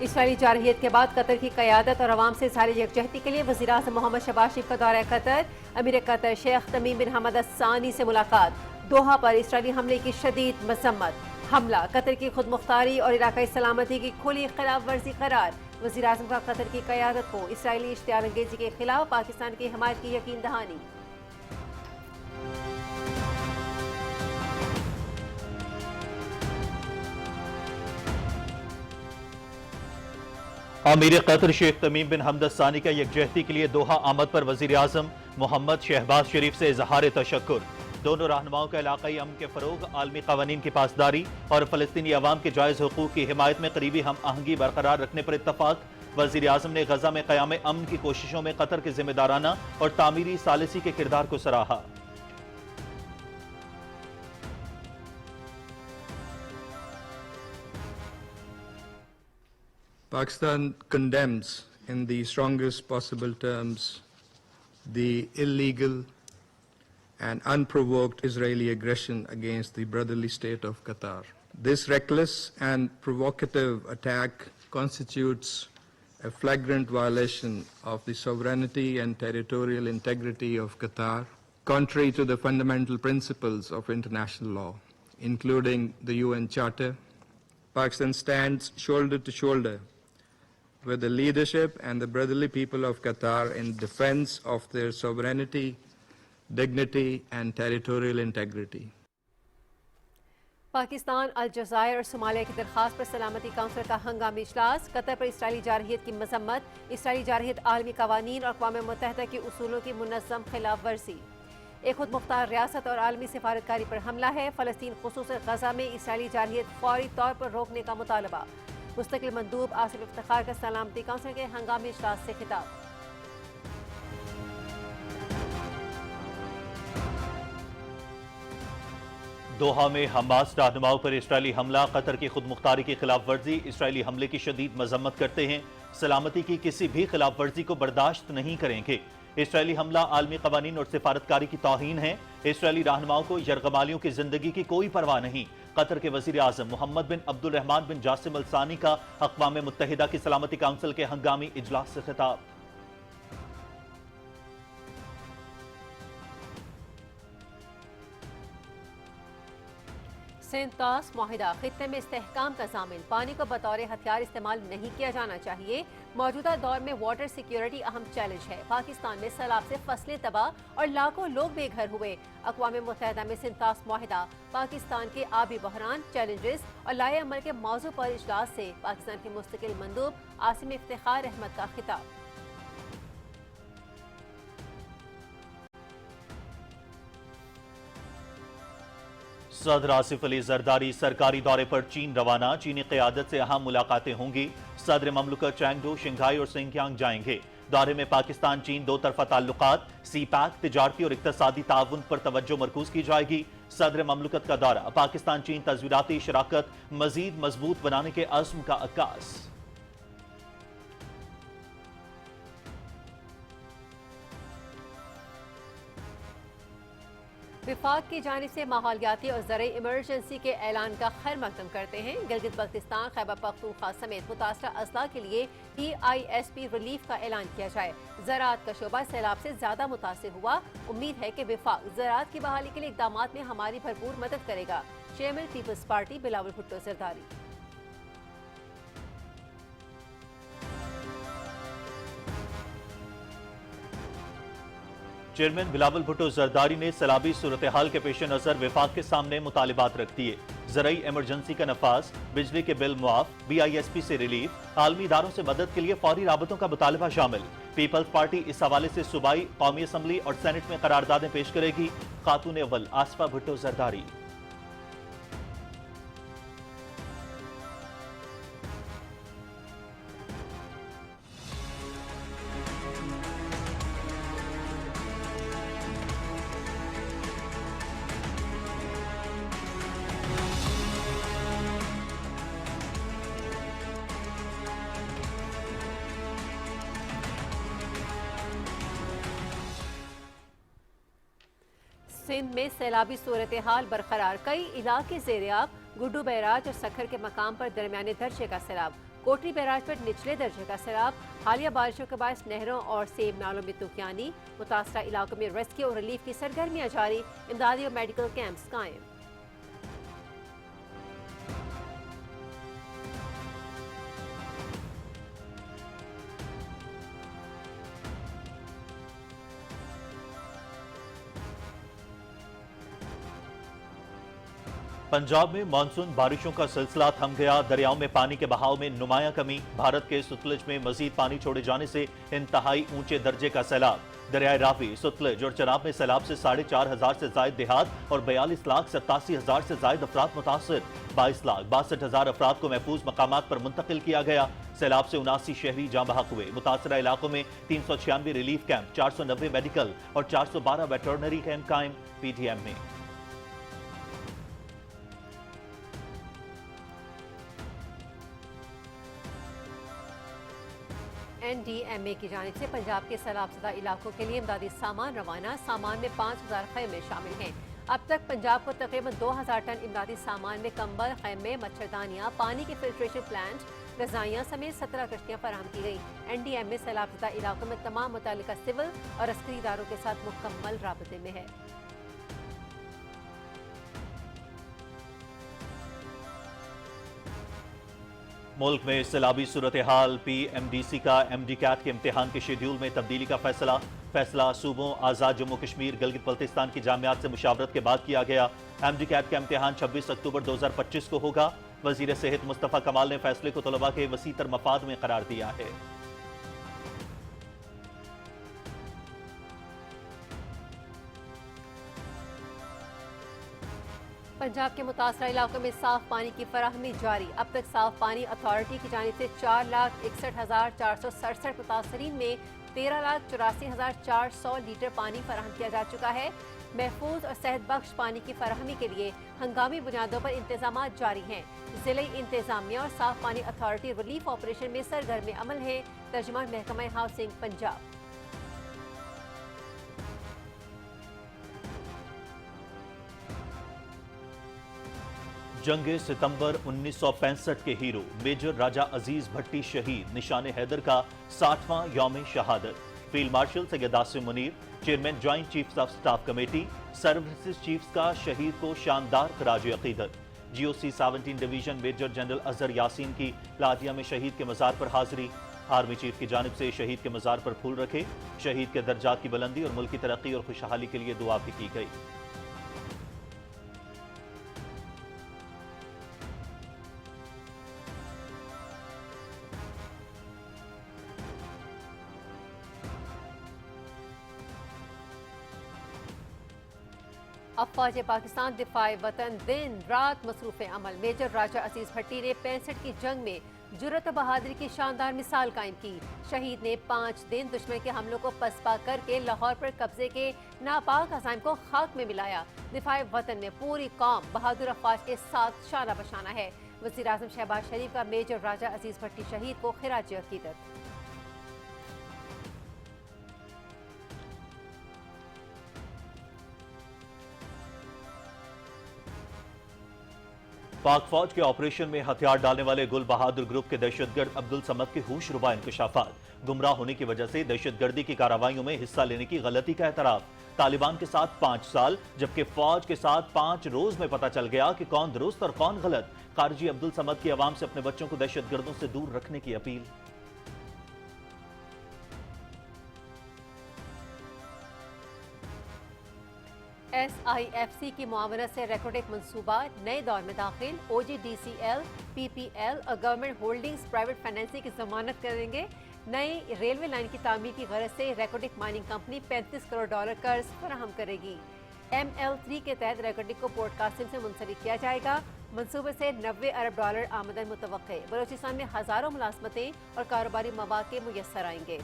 Israeli जारहियत के बाद Qatar की क़यादत और अवाम से इज़हार यकजहती के लिए वज़ीर-ए-आज़म मोहम्मद शहबाज शरीफ का दौरा कतर। अमीर कतर शेख तमीम बिन हमद अल सानी से मुलाकात। दोहा पर इसराइली हमले की शदीद मजम्मत। हमला कतर की खुद मुख्तारी और इलाकाई सलामती की खुली खिलाफ वर्जी करार। वज़ीर-ए-आज़म का कतर की क़यादत को इसराइली इश्तियार अंगेजी के खिलाफ पाकिस्तान की हिमायत की यकीन दहानी। अमीर कतर शेख तमीम बिन हमद अल सानी का यकजहती के लिए दोहा आमद पर वज़ीर आज़म मोहम्मद शहबाज शरीफ से इजहार तशक्कुर। दोनों रहनुमाओं का इलाकाई अमन के फरोग, आलमी कवानीन की पासदारी और फ़लस्तीनी अवाम के जायज़ हुकूक की हिमायत में करीबी हम आहंगी बरकरार रखने पर इत्तफाक। वज़ीर आज़म ने गजा में क़याम अमन की कोशिशों में कतर के जिम्मेदाराना और तामीरी सालिसी के किरदार को सराहा। Pakistan condemns in the strongest possible terms the illegal and unprovoked Israeli aggression against the brotherly state of Qatar. This reckless and provocative attack constitutes a flagrant violation of the sovereignty and territorial integrity of Qatar, contrary to the fundamental principles of international law, including the UN Charter. Pakistan stands shoulder to shoulder with the leadership and the brotherly people of Qatar in defense of their sovereignty, dignity and territorial integrity. Pakistan, अलजज़ायर और Somalia की दरख्वास्त पर सलामती council का हंगामी इजलास। Qatar पर Israeli जारहियत की मजम्मत। इसराइली जारहियत आलमी कवानीन और अक़वाम मुत्तहिदा के उसूलों की मुनज़्ज़म खिलाफ वर्जी। एक खुद मुख्तार रियासत और आलमी सिफारतकारी पर हमला है। फ़लस्तीन ख़ुसूसन गजा में इसराइली जारहियत फौरी तौर पर रोकने का मुतालबा। मुस्तकिल मंदूब आसिफ इफ्तिखार का सलामती काउंसिल के हंगामी इजलास से खिताब। दोहा में हमास रहनुमाओं पर इसराइली हमला, कतर की खुद मुख्तारी की खिलाफ वर्जी। इसराइली हमले की शदीद मजम्मत करते हैं, सलामती की किसी भी खिलाफ वर्जी को बर्दाश्त नहीं करेंगे। इसराइली हमला आलमी कवानीन और सिफारतकारी की तौहीन है। इसराइली रहनुमाओं को यरगमालियों की जिंदगी की कोई परवाह नहीं। कतर के वजीर आजम मोहम्मद बिन अब्दुल रहमान बिन जासिम अल सानी का अक़वाम मुत्तहिदा की सलामती काउंसिल के हंगामी इजलास से खिताब। सिंध तास माहिदा खित्ते में इस्तेहकाम का ज़ामिन। पानी को बतौर हथियार इस्तेमाल नहीं किया जाना चाहिए। मौजूदा दौर में वाटर सिक्योरिटी अहम चैलेंज है। पाकिस्तान में सैलाब से फसलें तबाह और लाखों लोग बेघर हुए। अक़वाम मुत्तहिदा में सिंध तास माहिदा पाकिस्तान के आबी बहरान, चैलेंजेस और लाए अमल के मौजू पर इजलास से पाकिस्तान के मुस्तकिल मंदूब आसिम इफ्तिखार अहमद का खिताब। सदर आसिफ अली जरदारी सरकारी दौरे पर चीन रवाना। चीनी क़यादत से अहम मुलाकातें होंगी। सदर ममलकत चैंगडू, शिंघाई और सिंकियांग जाएंगे। दौरे में पाकिस्तान चीन दो तरफा ताल्लुकात, सी पैक, तिजारती और इक़्तिसादी ताउन पर तवज्जो मरकूज की जाएगी। सदर ममलकत का दौरा पाकिस्तान चीन तज़वीराती शराकत मजीद मजबूत बनाने के अज़्म का अक्कास। विफाक की जानिब से माहौलियाती और ज़राई इमरजेंसी के ऐलान का खैर मकदम करते हैं। गिलगित बल्तिस्तान, खैबर पख्तूनख्वा समेत मुतासरा अजला के लिए EISP रिलीफ का ऐलान किया जाए। ज़राअत का शोबा सैलाब से ज़्यादा मुतासिर हुआ। उम्मीद है कि विफाक ज़राअत की बहाली के लिए इक़दाम में हमारी भरपूर मदद करेगा। Chairman people's party Bilawal Bhutto Zardari. Chairman Bilawal Bhutto Zardari ने सैलाबी सूरत हाल के पेश नजर विफाक के सामने मुतालिबात रख दिए। ज़राई एमरजेंसी का नफाज, बिजली के बिल मुआफ, BISP से रिलीफ, आलमी इदारों से मदद के लिए फौरी राबतों का मुतालबा शामिल। पीपल्स पार्टी इस हवाले से सूबाई, कौमी असम्बली और सेनेट में करारदादें पेश करेगी। खातून अव्वल आसफा भुट्टो जरदारी। सिंध में सैलाबी सूरत हाल बरकरार। कई इलाके ज़ेर-ए-आब। गुड्डू बैराज और सखर के मकाम पर दरमियाने दर्जे का सैलाब। कोटरी बैराज पर निचले दर्जे का सैलाब। हालिया बारिशों के बाद नहरों और सेब नालों में तूफानी। मुतासरा इलाकों में रेस्क्यू और रिलीफ की सरगर्मियां जारी। इमदादी और मेडिकल कैंप्स कायम। पंजाब में मानसून बारिशों का सिलसिला थम गया। दरियाओं में पानी के बहाव में नुमाया कमी। भारत के सतलुज में मजीद पानी छोड़े जाने से इंतहाई ऊंचे दर्जे का सैलाब। दरियाए रावी, सतलुज और चनाब में सैलाब से 4,500 से जायद देहात और 42,87,000 से जायद अफराद मुतासर। 22,62,000 अफराद को महफूज मकामात पर मुंतकिल किया गया। सैलाब से 79 शहरी जाँ बहक हुए। मुतासरा इलाकों में 396 रिलीफ कैंप, 490 मेडिकल और 412 वेटरनरी कैंप कायम। PDM में NDMA की जानिब से पंजाब के सैलाबज़दा इलाकों के लिए इमदादी सामान रवाना। सामान में 5,000 खैमे शामिल हैं। अब तक पंजाब को तकरीबन 2,000 टन इमदादी सामान में कंबल, खैमे, मच्छरदानियाँ, पानी के फिल्ट्रेशन प्लांट, रजाइयाँ समेत 17 कश्तियाँ फराहम की गई। NDMA सैलाबज़दा इलाकों में तमाम मुतल्लिका सिविल और अस्करी इदारों के साथ मुकम्मल राबते में है। मुल्क में सैलाबी सूरत हाल। PMDC का MD कैट के इम्तिहान के शेड्यूल में तब्दीली का फैसला सूबों, आज़ाद जम्मू कश्मीर, गिलगित बल्तिस्तान की जामियात से मुशावरत के बाद किया गया। MD कैट का इम्तिहान 26 अक्टूबर 2025 को होगा। वजीर सेहत मुस्तफ़ा कमाल ने फैसले को तलबा के वसीतर मफाद में करार दिया है। पंजाब के मुतासरा इलाकों में साफ पानी की फराहमी जारी। अब तक साफ पानी अथॉरिटी की जानिब से 4,61,467 मुतासरीन में 13,84,400 लीटर पानी फराहम किया जा चुका है। महफूज और सेहत बख्श पानी की फराहमी के लिए हंगामी बुनियादों पर इंतजाम जारी हैं। जिले इंतजामिया और साफ पानी अथॉरिटी रिलीफ ऑपरेशन में सरगर्म अमल है। तर्जुमान महकमा हाउसिंग पंजाब। जंग सितंबर 1965 के हीरो मेजर राजा अजीज भट्टी शहीद। निशान हैदर का 60वां यौम शहादत। Field marshal Syed Asim Munir, chairman joint chiefs of staff committee, services chiefs का शहीद को शानदार खराज अकीदत। GOC 17 division major general Azhar Yasin की लादिया में शहीद के मज़ार पर हाजिरी। आर्मी चीफ की जानिब से शहीद के मज़ार पर फूल रखे। शहीद के दर्जात की बुलंदी और मुल्क की तरक्की और खुशहाली के लिए दुआ भी की गई। अफवाज पाकिस्तान दिफाए वतन दिन रात मसरूफ़ अमल। मेजर राजा अजीज भट्टी ने 65 की जंग में जुर्रत और बहादुरी की शानदार मिसाल कायम की। शहीद ने 5 दिन दुश्मन के हमलों को पसपा करके लाहौर पर कब्जे के नापाक अज़ाइम को खाक में मिलाया। दिफाए वतन में पूरी कौम बहादुर अफवाज के साथ शाना बशाना है। वज़ीर आज़म शहबाज शरीफ का मेजर राजा अजीज भट्टी शहीद को खिराज अकीदत। पाक फौज के ऑपरेशन में हथियार डालने वाले गुल बहादुर ग्रुप के दहशतगर्द अब्दुल समद के होश रुबा इंकशाफात। गुमराह होने की वजह से दहशतगर्दी की कार्रवाइयों में हिस्सा लेने की गलती का एतराफ। तालिबान के साथ 5 साल जबकि फौज के साथ 5 रोज में पता चल गया कि कौन दुरुस्त और कौन गलत। खारजी अब्दुल समद की आवाम से अपने बच्चों को दहशतगर्दों से दूर रखने की अपील। SIFC की मुआवनत से रेकोडेक मनसूबा नए दौर में दाखिल। OGDCL, PPL और गवर्नमेंट होल्डिंग्स प्राइवेट फाइनेंसिंग की जमानत करेंगे। नई रेलवे लाइन की तामीर की गरज से रेकोडेक माइनिंग कंपनी $35 करोड़ कर्ज फराहम करेगी। ML3 के तहत रेकोडेक को पोर्ट कासिम से मुंसलिक किया जाएगा। मनसूबे से $90 अरब आमदन मुतवक्के। बलोचिस्तान में हजारों मुलाजमतें और कारोबारी मौके मुयस्सर आएंगे।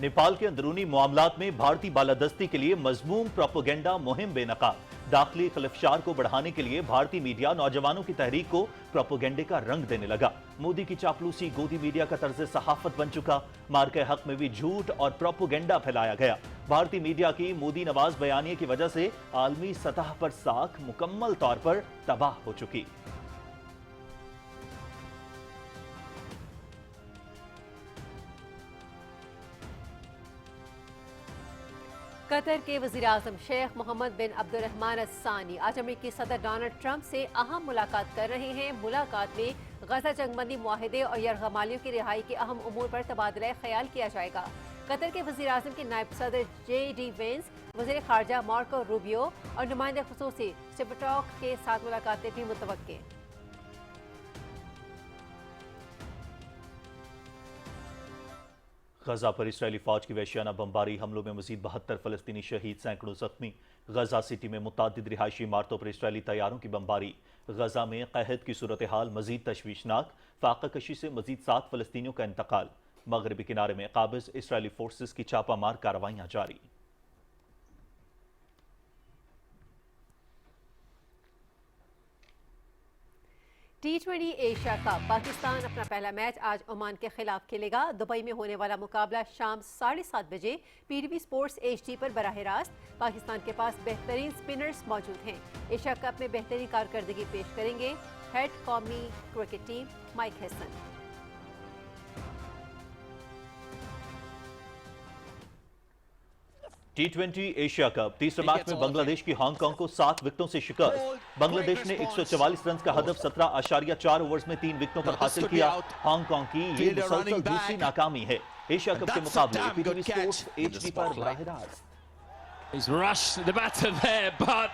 नेपाल के अंदरूनी मामलात में भारतीय बालादस्ती के लिए मजमूम प्रोपोगेंडा मुहिम बेनकाब। दाखिली खिलफशार को बढ़ाने के लिए भारतीय मीडिया नौजवानों की तहरीक को प्रोपोगेंडे का रंग देने लगा। मोदी की चापलूसी गोदी मीडिया का तर्ज सहाफत बन चुका। मार्के हक में भी झूठ और प्रोपोगेंडा फैलाया गया। भारतीय मीडिया की मोदी नवाज बयानिए की वजह से आलमी सतह पर साख मुकम्मल तौर पर तबाह हो चुकी। कतर के वज़ीर-ए-आज़म शेख मोहम्मद बिन अब्दुर्रहमान अल-सानी आज अमेरिकी सदर डोनाल्ड ट्रंप से अहम मुलाकात कर रहे हैं। मुलाकात में गजा जंगबंदी मुआहिदे और यरगमालियों की रिहाई के अहम उमूर पर तबादला ख्याल किया जाएगा। कतर के वज़ीर-ए-आज़म के नायब सदर J.D. वेंस, वज़ीर ख़ारजा मार्को रूबियो और नुमाइंदा ख़ुसूसी स्टिपटॉक के साथ मुलाकातें भी मुतवक्के। गजा पर इसराइली फौज की वहशियाना बमबारी हमलों में मजीद 72 फलस्तीनी शहीद, सैकड़ों जख्मी। गजा सिटी में मुतादिद रिहायशी इमारतों पर इसराइली तैयारों की बमबारी। गजा में कहत की सूरत हाल मजीद तशवीशनाक। फाका कशी से मजीद 7 फलस्तीनियों का इंतकाल। मगरबी किनारे में काबिज इसराइली फोर्सेस की छापामार कार्रवाइयां जारी। T20 एशिया कप पाकिस्तान अपना पहला मैच आज ओमान के खिलाफ खेलेगा। दुबई में होने वाला मुकाबला शाम 7:30 बजे PTV स्पोर्ट्स HD पर बराह रास्त। पाकिस्तान के पास बेहतरीन स्पिनर्स मौजूद हैं। एशिया कप में बेहतरीन कारकर्दगी पेश करेंगे हेड कौमी cricket team mic Hesson. T20 Asia cup तीसरे मैच में बांग्लादेश की हांगकांग को 7 विकेटों से शिकस्त। बांग्लादेश ने 144 रन का हदफ 17.4 ओवर्स में 3 विकेटों पर हासिल किया। हांगकांग की ये मुसलसल दूसरी नाकामी है। एशिया कप के मुकाबले PTV स्पोर्ट्स HD पर बराह रास्त। He's rushed the batter there, but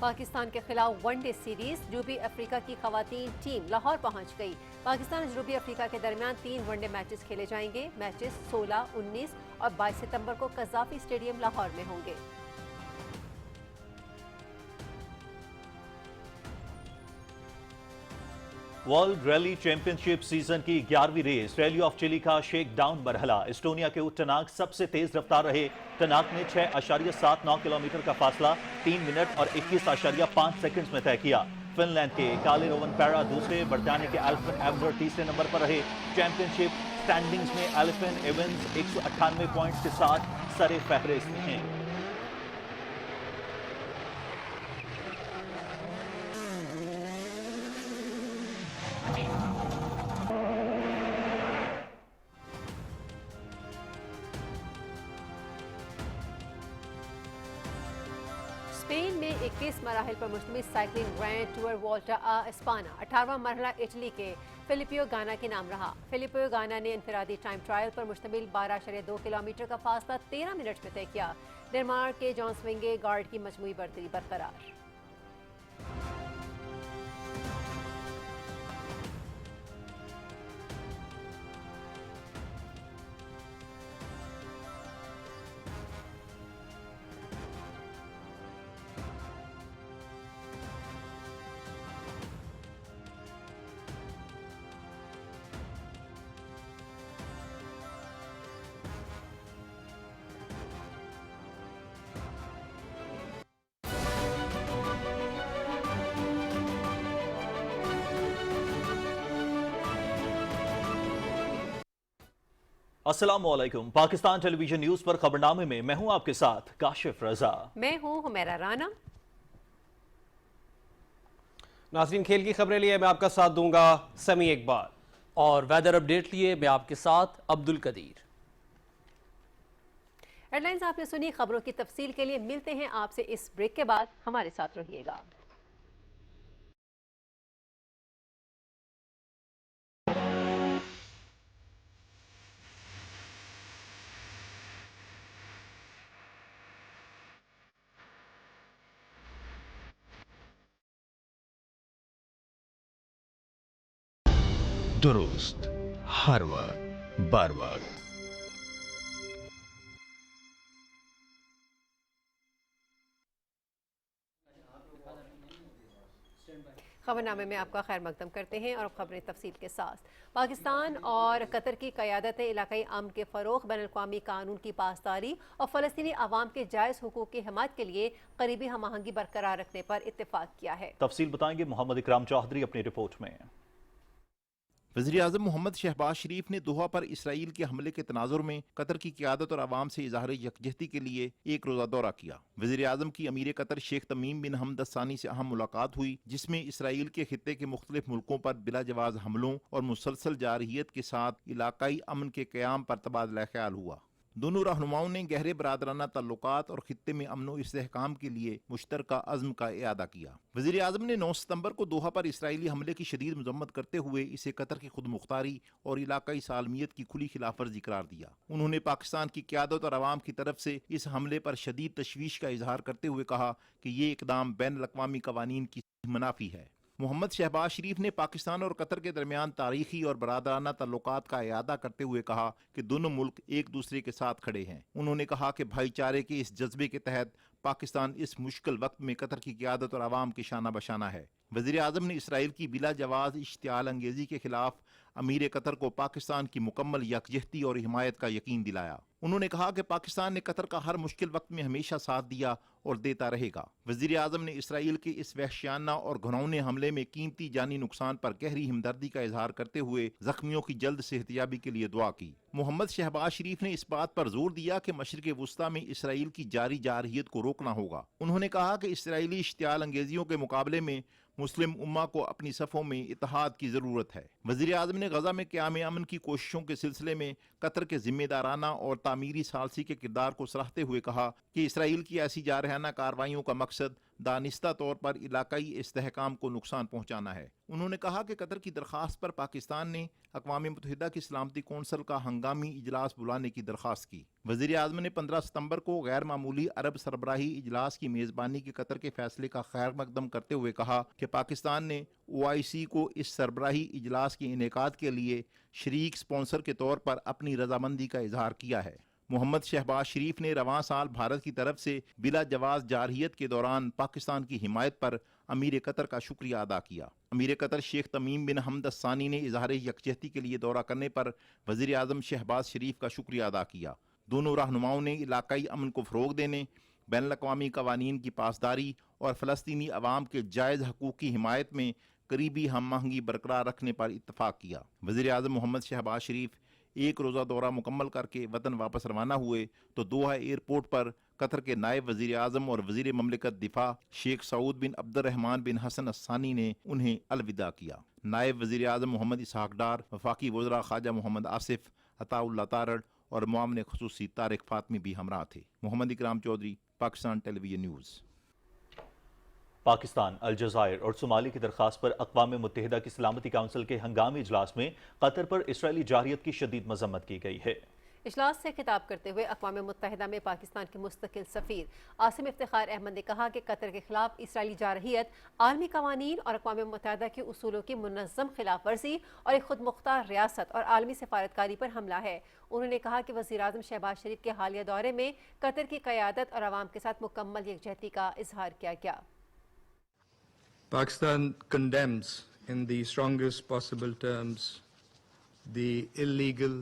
Pakistan के खिलाफ वनडे सीरीज जनूबी अफ्रीका की खवातीन टीम लाहौर पहुंच गई। पाकिस्तान और जनूबी अफ्रीका के दरमियान 3 वनडे मैचेस खेले जाएंगे। मैचेस 16, 19 और 22 सितंबर को कज़ाफी स्टेडियम लाहौर में होंगे। वर्ल्ड रैली चैंपियनशिप सीजन की 11वीं रेस रैली ऑफ चिली का शेक डाउन मरहला। एस्टोनिया के टनाक सबसे तेज रफ्तार रहे। टनाक ने 6.79 किलोमीटर का फासला 3 मिनट और 21.5 सेकंड्स में तय किया। फिनलैंड के काले रोवन पैरा दूसरे, बरतानिया के एल्फिन एवनर तीसरे नंबर पर रहे। चैंपियनशिप स्टैंडिंग्स में एल्फिन एवंस 198 पॉइंट्स के साथ सरे फहरिस्त हैं। स्पेन में 21 मराहिल पर मुश्तमिल साइकिलिंग ग्रैंड टूर वोल्टा आ एस्पाना 18वां मरहला इटली के फिलिपियो गाना के नाम रहा। फिलिपियो गाना ने इनफरादी टाइम ट्रायल पर मुश्तमिल 12.2 किलोमीटर का फासला 13 मिनट में तय किया। डेनमार्क के जॉन स्विंगे गार्ड की मजमूई बर्तरी बरकरार। अस्सलामुअलैकुम। पाकिस्तान टेलीविजन न्यूज पर खबरनामे में मैं हूं आपके साथ काशिफ रजा। मैं हूं हुमैरा राना। नाज़रीन, खेल की खबरें लिए मैं आपका साथ दूंगा समी इकबाल, और वेदर अपडेट लिए मैं आपके साथ अब्दुल कदीर। हेडलाइंस आपने सुनी। खबरों की तफसील के लिए मिलते हैं आपसे इस ब्रेक के बाद। हमारे साथ रहिएगा। दुरुस्त हर वक्त बर वक्त। खबरनामे में आपका खैर मकदम करते हैं और अब खबरें तफसील के साथ। पाकिस्तान और कतर की क़यादत ने इलाकाई अमन के फ़रोग़, बैनुल-अक़वामी कानून की पासदारी और फ़लस्तीनी अवाम के जायज़ हुकूक़ की हिमायत के लिए करीबी हमआहंगी बरकरार रखने पर इत्तेफाक किया है। तफसील बताएंगे मोहम्मद इकराम चौधरी अपनी रिपोर्ट में। वज़ीर-ए-आज़म मोहम्मद शहबाज शरीफ ने दोहा पर इसराइल के हमले के तनाजुर में कतर की क़यादत और आवाम से इज़हार यकजहती के लिए एक रोज़ा दौरा किया। वज़ीर-ए-आज़म की अमीर कतर शेख तमीम बिन हमद अल-सानी से अहम मुलाकात हुई, जिसमें इसराइल के खित्ते के मुख्तलिफ मुल्कों पर बिलाजवाज हमलों और मुसलसल जारहियत के साथ इलाकाई अमन के क़याम पर तबादला ख्याल हुआ। दोनों रहनुमाओं ने गहरे बरादराना ताल्लुकात और खित्ते में अमन और इस्तेहकाम के लिए मुश्तरका अज़्म का इआदा किया। वज़ीर आज़म ने 9 सितंबर को दोहा पर इसराइली हमले की शदीद मजम्मत करते हुए इसे कतर की खुद मुख्तारी और इलाकाई सालमियत की खुली खिलाफ वर्जी करार दिया। उन्होंने पाकिस्तान की क़यादत और आवाम की तरफ से इस हमले पर शदीद तशवीश का इजहार करते हुए कहा कि ये इकदाम बैनुल-अक़वामी क़वानीन की मनाफी है। मोहम्मद शहबाज शरीफ ने पाकिस्तान और कतर के दरमियान तारीखी और बरादराना ताल्लुकात का इआदा करते हुए कहा कि दोनों मुल्क एक दूसरे के साथ खड़े हैं। उन्होंने कहा कि भाईचारे के इस जज्बे के तहत पाकिस्तान इस मुश्किल वक्त में कतर की क़यादत और आवाम के शाना बशाना है। वज़ीर आज़म ने इसराइल की बिला जवाज़ इश्तियाल अंगेज़ी के खिलाफ अमीर कतर को पाकिस्तान की मुकम्मल यकजहती और हिमायत का यकीन दिलाया। उन्होंने कहा कि पाकिस्तान ने कतर का हर मुश्किल वक्त में हमेशा साथ दिया और देता रहेगा। वज़ीर आज़म ने इसराइल के इस वहशियाना और घिनौने हमले में कीमती जानी नुकसान पर गहरी हमदर्दी का इजहार करते हुए जख्मियों की जल्द सेहतयाबी के लिए दुआ की। मोहम्मद शहबाज शरीफ ने इस बात पर जोर दिया कि मशरिक़ वुस्ता में इसराइल की जारी जारहियत को रोकना होगा। उन्होंने कहा कि इसराइली इश्तियाल अंगेजियों के मुकाबले में मुस्लिम उम्मा को अपनी सफ़ों में इत्तेहाद की ज़रूरत है। वज़ीर आज़म ने गज़ा में क़याम अमन की कोशिशों के सिलसिले में कतर के ज़िम्मेदाराना और तामीरी सालसी के किरदार को सराहते हुए कहा कि इसराइल की ऐसी जारहाना कार्रवाइयों का मकसद दानिस्ता तौर पर इलाकाई इस्तेहकाम को नुकसान पहुँचाना है। उन्होंने कहा कि कतर की दरख्वास्त पर पाकिस्तान ने अक़वाम मुत्तहिदा की सलामती कौंसल का हंगामी इजलास बुलाने की दरख्वास्त की। वज़ीर आज़म ने 15 सितंबर को गैर मामूली अरब सरबराही इजलास की मेज़बानी के कतर के फैसले का खैर मकदम करते हुए कहा कि पाकिस्तान ने OIC को इस सरबराही इजलास के इनेकाद के लिए शरीक स्पॉन्सर के तौर पर अपनी रजामंदी का इजहार किया है। मोहम्मद शहबाज शरीफ ने रवां साल भारत की तरफ से बिला जवाज जारहियत के दौरान पाकिस्तान की हिमायत पर अमीर कतर का शुक्रिया अदा किया। अमीर कतर शेख तमीम बिन हमद अल-सानी ने इजहार यकजहती के लिए दौरा करने पर वज़ीर आज़म शहबाज शरीफ का शुक्रिया अदा किया। दोनों रहनुमाओं ने इलाकाई अमन को फ़रोग़ देने, बैनुल-अक़वामी क़वानीन की पासदारी और फ़लस्तीनी अवाम के जायज़ हकूक़ की हिमायत में करीबी हमआहंगी बरकरार रखने पर इत्तफ़ाक़ किया। वज़ीर आज़म मोहम्मद शहबाज शरीफ एक रोज़ा दौरा मुकम्मल करके वतन वापस रवाना हुए तो दोहा एयरपोर्ट पर कतर के नायब वज़ीर आज़म और वज़ीर ममलिकत दिफा शेख सऊद बिन अब्दुर्रहमान बिन हसन अल-सानी ने उन्हें अलविदा किया। नायब वज़ीर आज़म मोहम्मद इसहाक डार, वफाकी वज़रा ख्वाजा मोहम्मद आसिफ, अताउल्लाह तारड़ और मुआविन ख़ुसूसी तारिक फ़ातमी भी हमरा थे। मोहम्मद इकराम चौधरी, पाकिस्तान टेलीविजन न्यूज़। पाकिस्तान, अलजज़ायर और सोमालिया की दरख्वास्त पर अक़वाम मुत्तहिदा की सलामती काउंसिल के हंगामी इजलास में कतर पर इसराइली जारहियत की शदीद मजम्मत की गई है। इजलास से खिताब करते हुए अक़वाम मुत्तहिदा में पाकिस्तान के मुस्तकिल सफ़ीर आसिम इफ्तिखार अहमद ने कहा कि कतर के खिलाफ इसराइली जारहियत आलमी कवानीन और अक़वाम मुत्तहिदा के उसूलों की मुनज़्ज़म खिलाफ वर्जी और एक खुद मुख्तार रियासत और आलमी सफारतकारी पर हमला है। उन्होंने कहा कि वज़ीर आज़म शहबाज शरीफ के हालिया दौरे में कतर की क़यादत और आवाम के साथ मुकम्मल यकजहती का इजहार किया गया। Pakistan condemns in the strongest possible terms the illegal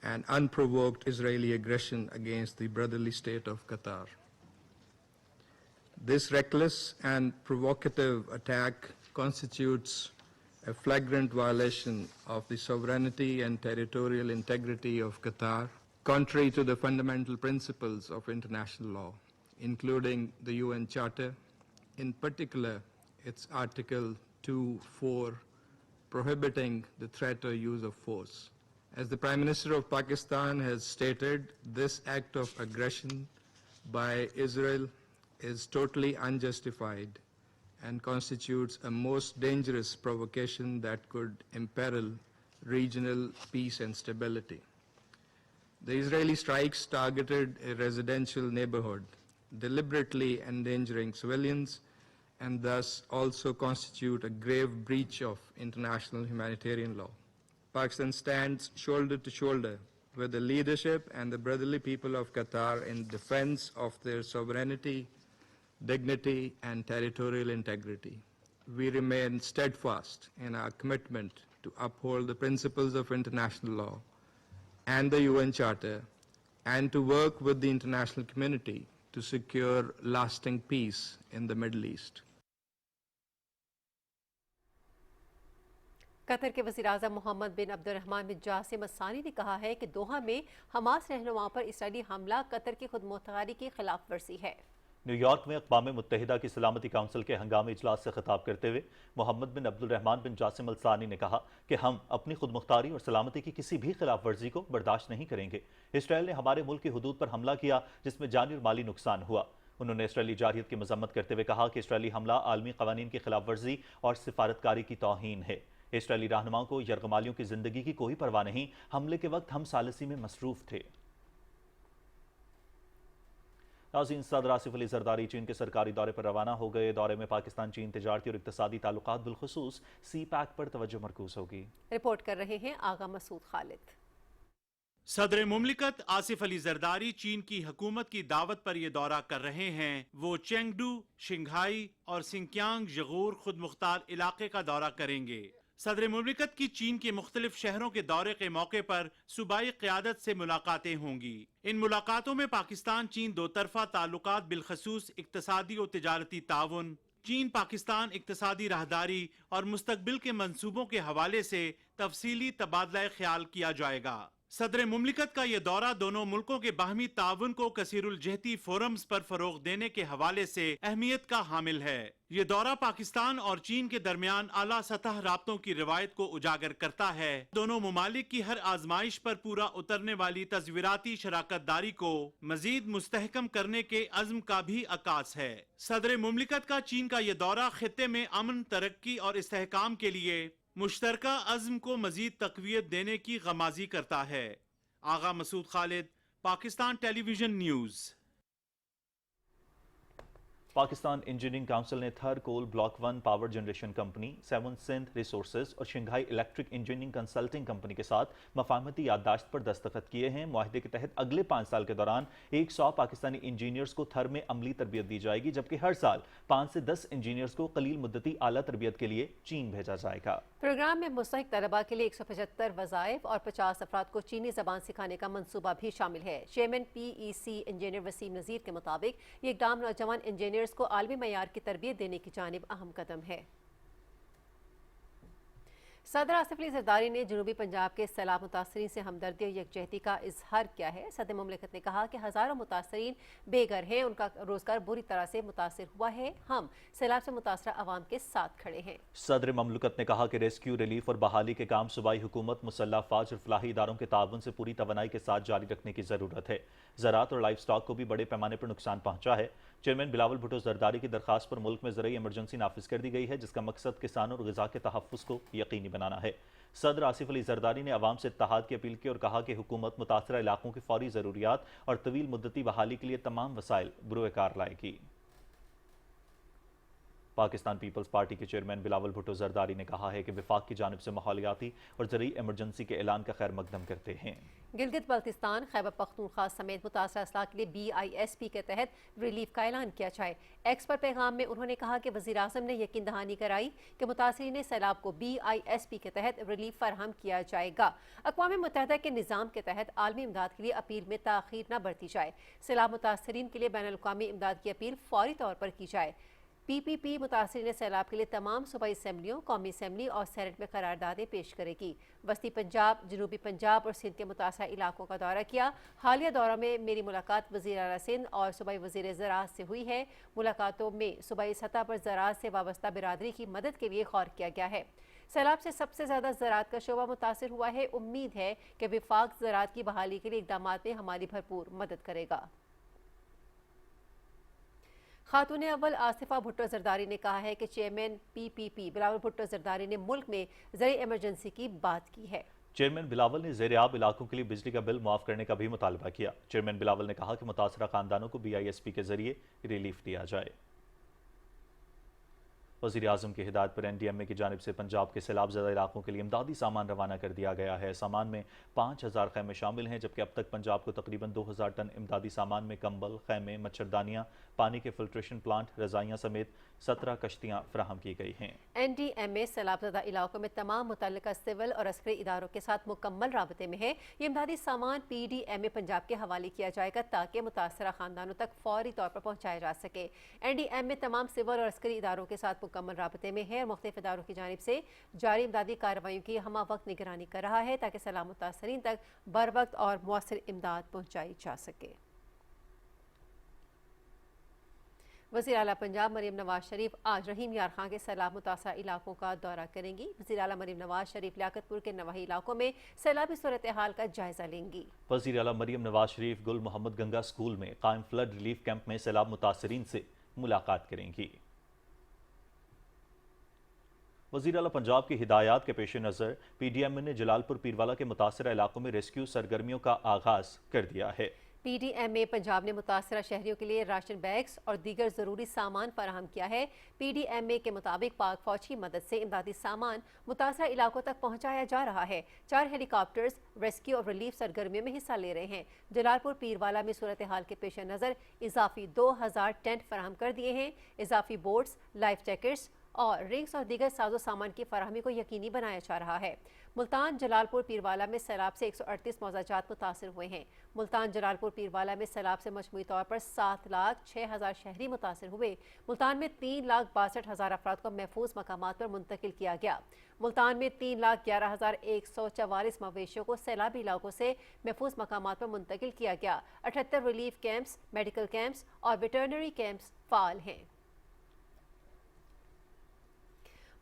and unprovoked Israeli aggression against the brotherly state of Qatar. This reckless and provocative attack constitutes a flagrant violation of the sovereignty and territorial integrity of Qatar, contrary to the fundamental principles of international law, including the UN Charter, in particular its Article 2(4) prohibiting the threat or use of force. As the Prime Minister of Pakistan has stated, this act of aggression by Israel is totally unjustified and constitutes a most dangerous provocation that could imperil regional peace and stability. The Israeli strikes targeted a residential neighborhood, deliberately endangering civilians, and thus also constitute a grave breach of international humanitarian law. Pakistan stands shoulder to shoulder with the leadership and the brotherly people of Qatar in defense of their sovereignty, dignity, and territorial integrity. we remain steadfast in our commitment to uphold the principles of international law and the UN Charter and to work with the international community to secure lasting peace in the Middle East. Qatar के वज़ीर-ए-आज़म मोहम्मद बिन Abdurrahman बिन जासिम अल-सानी ने कहा है कि दोहा में Hamas रहनुमाओं पर Israeli हमला Qatar की खुदमुख्तारी की खिलाफ वर्जी है। न्यूयॉर्क में अक़वाम मुत्तहिदा की सलामती काउंसिल के हंगामी इजलास से खिताब करते हुए मोहम्मद बिन अब्दुर्रहमान बिन जासिम अल-सानी ने कहा कि हम अपनी खुदमुख्तारी और सलामती की किसी भी खिलाफ वर्जी को बर्दाश्त नहीं करेंगे। इसराइल ने हमारे मुल्क की हुदूद पर हमला किया जिसमें जानी और माली नुकसान हुआ। उन्होंने इसराइली जारहियत की मजम्मत करते हुए कहा कि इसराइली हमला आलमी कवानीन की खिलाफ वर्जी और सिफारतकारी की तौहीन है। इसराइली रहनुमाओं को यरगमालियों की जिंदगी की कोई परवाह नहीं, हमले के वक्त हम सालसी में मसरूफ थे। नाज़रीन, सदर आसिफ अली जरदारी चीन के सरकारी दौरे पर रवाना हो गए। दौरे में पाकिस्तान चीन तिजारती और इक्तसादी ताल्लुकात बिलखुसूस सी पैक पर तवज्जो मरकूज होगी। रिपोर्ट कर रहे हैं आगा मसूद खालिद। सदर मुमलिकत आसिफ अली जरदारी चीन की हुकूमत की दावत पर यह दौरा कर रहे हैं। वो चेंगडू, शिंघाई और सिंकियांग ज़गूर खुद मुख्तार इलाके का दौरा करेंगे। सदर मुमलिकत की चीन के मुख्तलिफ शहरों के दौरे के मौके पर सूबाई क़यादत से मुलाकातें होंगी। इन मुलाकातों में पाकिस्तान चीन दो तरफा ताल्लुकात बिलखसूस इक्तसादी और तिजारती ताउन, चीन पाकिस्तान इक्तसादी राहदारी और मुस्तकबिल के मंसूबों के हवाले से तफसीली तबादला ख्याल किया जाएगा। सदर मुमलिकत का यह दौरा दोनों मुल्कों के बाहमी ताउन को कसीरुल जहती फोरम्स पर फरोग देने के हवाले से अहमियत का हामिल है। ये दौरा पाकिस्तान और चीन के दरमियान आला सतह राब्तों की रिवायत को उजागर करता है। दोनों मुमालिक की हर आजमाइश पर पूरा उतरने वाली तस्वीराती शराकत दारी को मजीद मुस्तहकम करने के अज़्म का भी अक्कास है। सदर मुमलिकत का चीन का यह दौरा खित्ते में अमन, तरक्की और इस्तेहकाम के लिए मुश्तरका अज़्म को मजीद तक़वियत देने की गमाजी करता है। Agha Masood Khalid, Pakistan television news. Pakistan engineering council ने Thar coal block 1 power generation company, 7 Sindh resources और Shanghai electric engineering consulting company के साथ मफाहमती याददाश्त पर दस्तखत किए हैं। मुआहदे के तहत अगले 5 साल के दौरान 100 पाकिस्तानी इंजीनियर्स को थर में अमली तरबियत दी जाएगी, जबकि हर साल 5 से 10 इंजीनियर्स को कलील मुद्दती आला तरबियत के लिए चीन भेजा जाएगा। प्रोग्राम में मुस्तहिक तलबा के लिए 175 वज़ाइफ और 50 अफराद को चीनी ज़बान सिखाने का मंसूबा भी शामिल है। चेयरमैन PEC इंजीनियर वसीम नज़ीर के मुताबिक ये इक़दाम नौजवान इंजीनियर्स को आलमी मयार की तरबियत देने की जानिब अहम कदम है। सदर आसिफ अली जरदारी ने जनूबी पंजाब के सैलाब मुतासरीन से हमदर्दी और यकजहती का इजहार किया है। सदर मुमलिकत ने कहा कि हज़ारों मुतासरीन बेघर हैं, उनका रोजगार बुरी तरह से मुतासर हुआ है। हम सैलाब से मुतासरा अवाम के साथ खड़े हैं। सदर मुमलिकत ने कहा कि रेस्क्यू, रिलीफ और बहाली के काम सूबाई हुकूमत, मुसल्लह अफवाज और फलाही इदारों के ताउन से पूरी तवानाई के साथ जारी रखने की ज़रूरत है। ज़राअत और लाइफ स्टॉक को भी बड़े पैमाने पर नुकसान पहुंचा है। चेयरमैन बिलावल भुट्टो जरदारी की दरखास्त पर मुल्क में ज़रूरी इमरजेंसी नाफिज कर दी गई है, जिसका मकसद किसानों और ग़िज़ा के तहफ़्फ़ुज़ को यकीनी बनाना है। सदर आसिफ अली जरदारी ने अवाम से इत्तेहाद की अपील की और कहा कि हुकूमत मुतासरा इलाकों की फौरी ज़रूरियात और तवील मुद्दती बहाली के लिए तमाम वसाइल बुरुएकार लाएगी। पाकिस्तान पीपल्स पार्टी के चेयरमैन बिलावल भुट्टो जरदारी ने कहा है कि विफाक की जानिब से माहौलियाती और ज़रूरी इमरजेंसी के ऐलान का खैर मकदम करते हैं। गिलगित बल्तिस्तान, खैबर पख्तूनख्वा समेत मुतासरा अजला के लिए BISP के तहत रिलीफ का ऐलान किया जाए। एक्स पर पैगाम में उन्होंने कहा कि वज़ीर-ए-आज़म ने यकीन दहानी कराई कि मुतासरीन सैलाब को BISP के तहत रिलीफ फराहम किया जाएगा। अक़वाम मुत्तहिदा के निज़ाम के तहत आलमी इमदाद के लिए अपील में ताख़ीर न बरती जाए। सैलाब मुतासरीन के लिए बैनुल-अक़वामी इमदाद की अपील फौरी तौर पर की जाए। PPP मुतासरीन सैलाब के लिए तमाम सूबाई असम्बलियों, कौमी असम्बली और सेनेट में करारदादें पेश करेगी। वस्ती पंजाब, जनूबी पंजाब और सिंध के मुतासरा इलाकों का दौरा किया। हालिया दौरों में मेरी मुलाकात वज़ीर आला सिंध और सूबाई वज़ीर ज़राअत से हुई है। मुलाकातों में सूबाई सतह पर ज़राअत से वाबस्ता बिरादरी की मदद के लिए गौर किया गया है। सैलाब से सबसे ज़्यादा ज़राअत का शोबा मुतासर हुआ है। उम्मीद है कि विफाक ज़राअत की बहाली के लिए इक़दामात में हमारी भरपूर मदद करेगा। खातून अव्वल आसिफा भुट्टो जरदारी ने कहा है कि चेयरमैन PPP बिलावल भुट्टो जरदारी ने मुल्क में ज़रूरी इमरजेंसी की बात की है। चेयरमैन बिलावल ने ज़ेर-ए-आब इलाकों के लिए बिजली का बिल माफ़ करने का भी मुतालबा किया। चेयरमैन बिलावल ने कहा कि मुतासरा खानदानों को BISP के जरिए रिलीफ दिया जाए। वज़ीर आज़म की हिदायत पर NDMA की जानिब से पंजाब के सैलाबज़दा इलाकों के लिए इमदादी सामान रवाना कर दिया गया है। सामान में 5000 खैमे शामिल हैं, जबकि अब तक पंजाब को तकरीबन 2000 टन इमदादी सामान में कंबल, खैमे, मच्छरदानियाँ, पानी के फिल्ट्रेशन प्लांट, रज़ाइयाँ समेत 17 कश्तियाँ फराहम की गई हैं। NDMA सैलाबज़दा इलाकों में तमाम मुतल्लिका सिविल और अस्करी इदारों के साथ मुकम्मल राबते में है। ये इमदादी सामान PDMA पंजाब के हवाले किया जाएगा ताकि मुतासरा खानदानों तक फौरी तौर पर पहुँचाया जा सके। NDMA तमाम सिविल और अस्करी इदारों के साथ मुकम्मल राबते में है और मुख्तलिफ इदारों की जानिब से जारी इमदादी कार्रवाइयों की हमा वक्त निगरानी कर रहा है ताकि सलाम मुतासरीन तक बर वक्त और मौसर इमदाद पहुँचाई जा सके। वज़ीर आला पंजाब मरीम नवाज शरीफ आज रहीम यार खां के सैलाब मुतासरा इलाकों का दौरा करेंगी। वज़ीर आला मरीम नवाज शरीफ लियाकतपुर के नवाही इलाकों में सैलाबी सूरत हाल का जायजा लेंगी। वज़ीर आला मरीम नवाज शरीफ गुल मोहम्मद गंगा स्कूल में कायम फ्लड रिलीफ कैंप में सैलाब मुतासरीन से मुलाकात करेंगी। वज़ीर आला पंजाब की हिदायत के पेश नज़र PDMA ने जलालपुर पीरवाला के मुतासरा इलाकों में रेस्क्यू सरगर्मियों का आगाज कर दिया है। PDMA पंजाब ने मुतासरा शहरियों के लिए राशन बैग्स और दीगर ज़रूरी सामान फराहम किया है। PDMA के मुताबिक पाक फौज की मदद से इमदादी सामान मुतासरा इलाकों तक पहुँचाया जा रहा है। 4 हेलीकॉप्टर्स रेस्क्यू और रिलीफ सरगर्मियों में हिस्सा ले रहे हैं। जलालपुर पीरवाला में सूरत हाल के पेश नज़र इजाफी 2000 टेंट फराहम कर दिए हैं। इजाफी बोट्स, लाइफ जैकेट्स और रिंग्स और दीगर साजो सामान की फराहमी को यकीनी बनाया जा रहा है। मुल्तान जलालपुर पीरवाला में सैलाब से 138 मौजाजात मुतासर हुए हैं। मुल्तान जलालपुर पीरवाला में सैलाब से मजमूई तौर पर 7,06,000 शहरी मुतासर हुए। मुल्तान में 3,62,000 अफराद को महफूज मकामात पर मुंतकिल किया गया। मुल्तान में 3,11,144 मवेशियों को सैलाबी इलाकों से महफूज मकामात पर मुंतकिल किया गया। 78 रिलीफ कैंप्स, मेडिकल कैंप्स और वेटरनरी कैंप्स फाल हैं।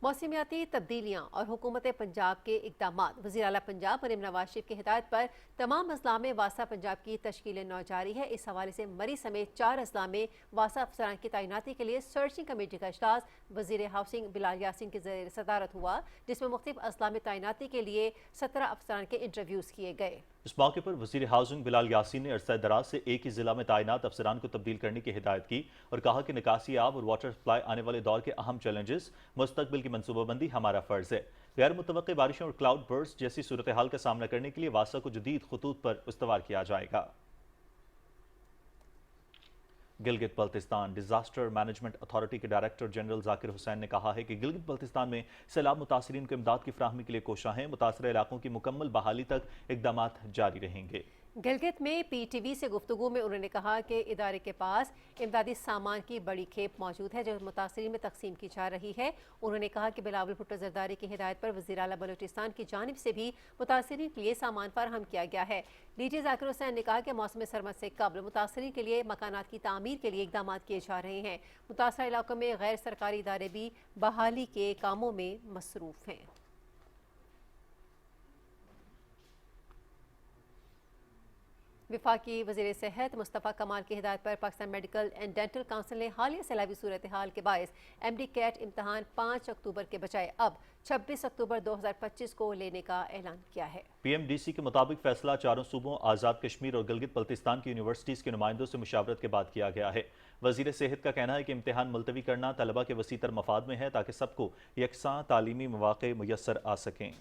मौसमियाती तब्दीलियाँ और हुकूमत पंजाब के इक़दामात। वज़ीर आला पंजाब मरीम नवाज शरीफ की हिदायत पर तमाम अजला में वासा पंजाब की तश्कील नौ जारी है। इस हवाले से मरी समेत 4 अजला में वासा अफसरान की तैनाती के लिए सर्चिंग कमेटी का इजलास वज़ीर हाउसिंग बिलाल यासीन की सदारत हुआ, जिसमें मुख्तलिफ अजला में तैनाती के लिए 17 अफसरान के इंटरव्यूज़ किए गए। इस मौके पर वज़ीर हाउसिंग बिलाल यासीन ने अरसा दराज से एक ही जिला में तैनात अफसरान को तब्दील करने की हिदायत की और कहा कि निकासी आब और वाटर सप्लाई आने वाले दौर के अहम चैलेंजेस, मुस्तकबिल की मनसूबाबंदी हमारा फ़र्ज है। गैर मुतवक्की बारिशों और क्लाउड बर्स्ट जैसी सूरत हाल का सामना करने के लिए वासा को जदीद खतूत पर इस्तवार किया जाएगा। Gilgit Baltistan disaster management authority के डायरेक्टर जनरल जाकिर हुसैन ने कहा है कि गिलगित बल्तिस्तान में सैलाब मुतासरीन को इमदाद की फराहमी के लिए कोशिशें हैं। मुतासरा इलाकों की मुकम्मल बहाली तक इक़दामात जारी रहेंगे। गिलगित में PTV से गुफ्तगू में उन्होंने कहा कि इदारे के पास इमदादी सामान की बड़ी खेप मौजूद है जो मुतासरीन में तकसीम की जा रही है। उन्होंने कहा कि बिलावल भुट्टो जरदारी की हिदायत पर वज़ीर आला बलूचिस्तान की जानिब से भी मुतासरीन के लिए सामान फराहम किया गया है। डीजी जाकिर हुसैन ने कहा कि मौसम सरमद से कबल मुतासरीन के लिए मकानात की तामीर के लिए इक़दाम किए जा रहे हैं। मुतासरा इलाकों में गैर सरकारी इदारे भी बहाली के कामों में मसरूफ़ हैं। विफाकी वज़ीर सेहत मुस्तफ़ा कमाल की हिदायत पर Pakistan medical and dental council ने हालिया सैलाबी सूरत हाल के बायस MD कैट इम्तहान 5 अक्टूबर के बजाय अब 26 अक्टूबर 2025 को लेने का ऐलान किया है। PMDC के मुताबिक फैसला चारों सूबों, आज़ाद कश्मीर और गिलगित बल्तिस्तान की यूनिवर्सिटीज़ के नुमाइंदों से मुशावरत के बाद किया गया है। वज़ीर सेहत का कहना है कि इम्तहान मुलतवी करना तलबा के वसीतर मफाद में है ताकि सबको यकसां तालीमी मौक़े मुयस्सर आ सकें।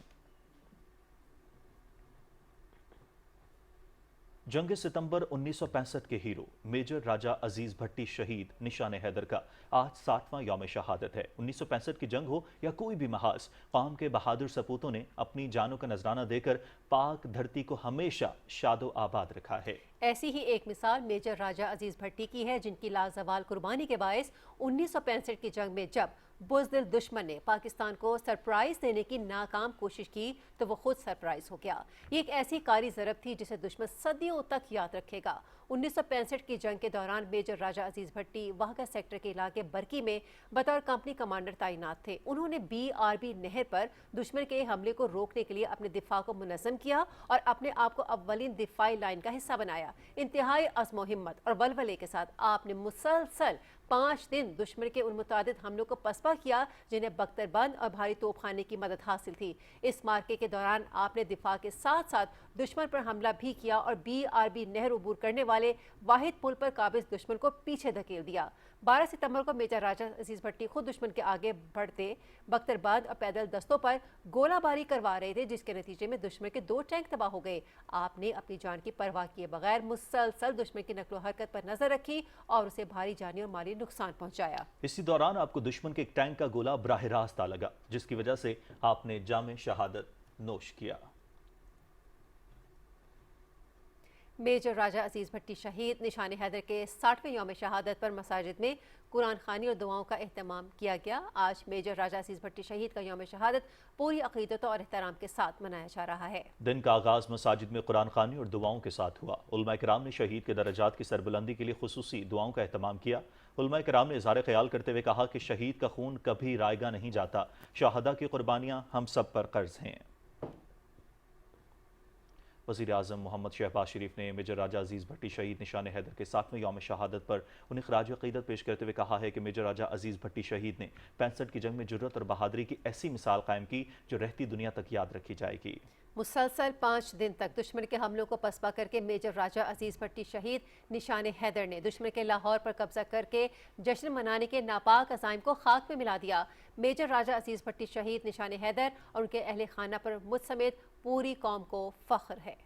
जंग सितंबर 1965 के हीरो मेजर राजा अजीज भट्टी शहीद निशान हैदर का आज 60वां यौम शहादत है। 1965 की जंग हो या कोई भी महाज, कौम के बहादुर सपूतों ने अपनी जानों का नजराना देकर पाक धरती को हमेशा शादो आबाद रखा है। ऐसी ही एक मिसाल मेजर राजा अजीज भट्टी की है, जिनकी लाजवाल कुर्बानी के बायस 1965 की जंग में जब बुज़दिल दुश्मन ने पाकिस्तान को सरप्राइज देने की नाकाम कोशिश की तो वो खुद सरप्राइज हो गया। ये एक ऐसी कारी ज़रब थी जिसे दुश्मन सदियों तक याद रखेगा। 1965 की जंग के दौरान मेजर राजा अजीज भट्टी वाहगा सेक्टर के इलाके बरकी में बतौर कंपनी कमांडर तैनात थे। उन्होंने BRB नहर पर दुश्मन के हमले को रोकने के लिए अपने दिफा को मुनज़्ज़म किया और अपने आप को अव्वलीन दिफाई लाइन का हिस्सा बनाया। इंतहाई अज़्म हिम्मत और वलवले के साथ आपने मुसलसल 5 दिन दुश्मन के उन मुतादिद हमलों को पसपा किया जिन्हें बख्तरबंद और भारी तोपखाने की मदद हासिल थी। इस मार्के के दौरान आपने दिफा के साथ साथ दुश्मन पर हमला भी किया और BRB नहर उबूर करने वाले वाहिद पुल पर काबिज दुश्मन को पीछे धकेल दिया। 12 सितंबर को मेजर राजा अजीज भट्टी खुद दुश्मन के आगे बढ़ते बख्तरबंद और पैदल दस्तों पर गोलाबारी करवा रहे थे, जिसके नतीजे में दुश्मन के 2 टैंक तबाह हो गए। आपने अपनी जान की परवाह किए बगैर मुसलसल दुश्मन की नकलो हरकत पर नजर रखी और उसे भारी जानी और माली नुकसान पहुंचाया। इसी दौरान आपको दुश्मन के एक टैंक का गोला बराह रास्त आ लगा, जिसकी वजह से आपने जामे शहादत नोश किया। मेजर राजा अजीज भट्टी शहीद निशान हैदर के 60वें यौम शहादत पर मसाजिद में कुरान खानी और दुआओं का एहतमाम किया गया। आज मेजर राजा अजीज भट्टी शहीद का यौम शहादत पूरी अकीदत और एहतराम के साथ मनाया जा रहा है। दिन का आगाज मसाजिद में कुरान खानी और दुआओं के साथ हुआ। उलमा किराम ने शहीद के दर्जात की सरबुलंदी के लिए खुसूसी दुआओं का एहतमाम किया। उलमा किराम ने इज़हार ख्याल करते हुए कहा कि शहीद का खून कभी रायगा नहीं जाता, शहादा की कुर्बानियाँ हम सब पर कर्ज हैं। वज़ीर आज़म मोहम्मद शहबाज शरीफ ने मेजर राजा अजीज़ भट्टी शहीद निशान हैदर के 60वें यौम शहादत पर उन्हें खराज अक़ीदत पेश करते हुए कहा है कि मेजर राजा अजीज़ भट्टी शहीद ने 65 की जंग में जुर्रत और बहादुरी की ऐसी मिसाल कायम की जो रहती दुनिया तक याद रखी जाएगी। मुसलसल 5 दिन तक दुश्मन के हमलों को पसपा करके मेजर राजा अजीज भट्टी शहीद निशान हैदर ने दुश्मन के लाहौर पर कब्जा करके जश्न मनाने के नापाक अज़ाइम को खाक में मिला दिया। मेजर राजा अजीज भट्टी शहीद निशान हैदर और उनके अहले खाना पर मुझ समेत पूरी कौम को फख्र है।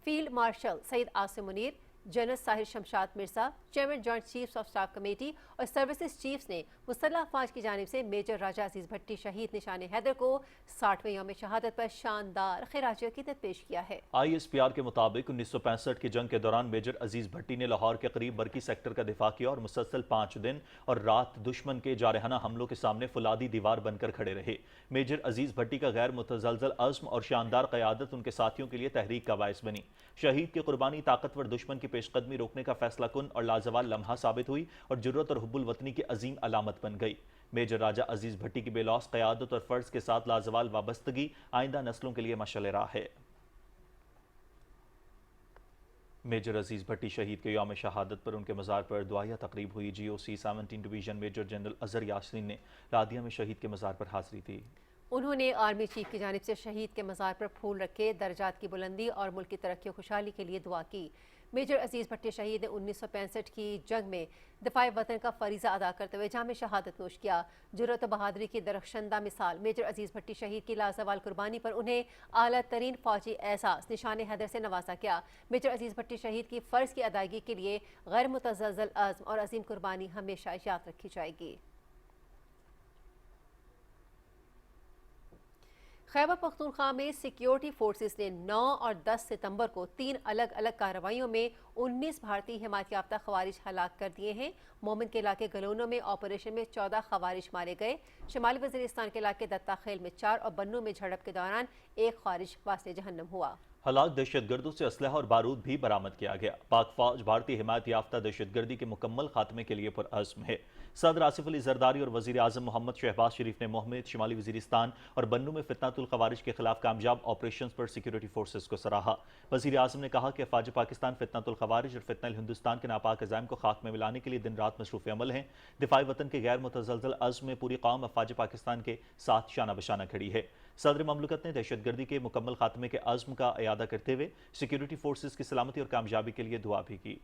Field marshal Saeed Asim Munir, general Sahir Shamshad Mirza, chairman joint chiefs of staff committee और सर्विसेज चीफ्स ने मुसल्लह अफवाज की जानिब से मेजर राजा अजीज भट्टी शहीद निशान हैदर को 60वें यौम शहादत पर शानदार खिराज अक़ीदत पेश किया है। ISPR के मुताबिक 1965 की जंग के दौरान मेजर अजीज भट्टी ने लाहौर के करीब बरकी सेक्टर का दिफा किया और मुसलसल 5 दिन और रात दुश्मन के जारहाना हमलों के सामने फुलादी दीवार बनकर खड़े रहे। मेजर अजीज भट्टी का गैर मुतज़लज़ल अज़्म और शानदार क़यादत उनके साथियों के लिए तहरीक का बायस बनी। शहीद की कुर्बानी ताकतवर दुश्मन की पेशकदमी रोकने का फैसला कुन और लाजवाल लम्हा साबित हुई और जुर्रत और हुब्बुल वतनी की अजीम अलामत बन गई। मेजर राजा अजीज भट्टी की बेलौस क़यादत और फ़र्ज के साथ लाजवाल वाबस्तगी आइंदा नस्लों के लिए मशअल राह है। मेजर अजीज भट्टी शहीद के यौम शहादत पर उनके मज़ार पर दुआया तकरीब हुई। GOC 17 division major general Azhar Yasin ने रादिया में शहीद के मज़ार पर हाज़िरी दी। उन्होंने आर्मी चीफ की जानिब से शहीद के मज़ार पर फूल रखे, दर्जात की बुलंदी और मुल्क की तरक्की और खुशहाली के लिए दुआ की। मेजर अजीज भट्टी शहीद ने 1965 की जंग में दिफाए वतन का फरीज़ा अदा करते हुए जामे शहादत नोश किया। जुर्रत और बहादुरी की दरख्शंदा मिसाल मेजर अजीज भट्टी शहीद की लाजवाल कुर्बानी पर उन्हें आला तरीन फौजी एहसास निशान हैदर से नवाजा गया। मेजर अजीज भट्टी शहीद की फ़र्ज की अदायगी के लिए गैर मुतज़लज़ल अज़्म और अजीम कुर्बानी हमेशा याद रखी जाएगी। खैबर पख्तूनख्वा में सिक्योरिटी फोर्सेस ने 9 और 10 सितंबर को 3 अलग अलग कार्रवाइयों में 19 भारतीय हिमायत याफ्ता खवारिज हलाक कर दिए हैं। मोमिन के इलाके गलोनो में ऑपरेशन में 14 खवारिज मारे गए। शुमाली वज़ीरिस्तान के इलाके दत्ता खेल में 4 और बन्नू में झड़प के दौरान 1 खवारिज वास्ते जहन्नम हुआ। हलाक दहशतगर्दों से असलहा और बारूद भी बरामद किया गया। पाक फौज भारतीय हिमायत याफ्ता दहशतगर्दी के मुकम्मल खात्मे के लिए पुरअज़्म है। सदर आसिफ अली जरदारी और वज़ीर आज़म मोहम्मद शहबाज शरीफ ने मोहम्मद शुमाली वज़ीरिस्तान और बन्नू में फितनातुल खवारिज के खिलाफ कामयाब ऑपरेशन पर सिक्योरिटी फोर्सेस को सराहा। वज़ीर आज़म ने कहा कि अफवाज पाकिस्तान फितनातुल खवारिज और फितनल हिंदुस्तान के नापाक अज़ाइम को खाक में मिलाने के लिए दिन रात मसरूफ़ अमल हैं। दिफाई वतन के गैर मुतज़लज़ल अज़्म में पूरी कौम अफवाज पाकिस्तान के साथ शाना बशाना खड़ी है। सदर ममलकत ने दहशतगर्दी के मुकम्मल खात्मे के अज़्म का इयादा करते हुए सिक्योरिटी फोर्सेस की सलामती और कामयाबी के लिए दुआ भी की।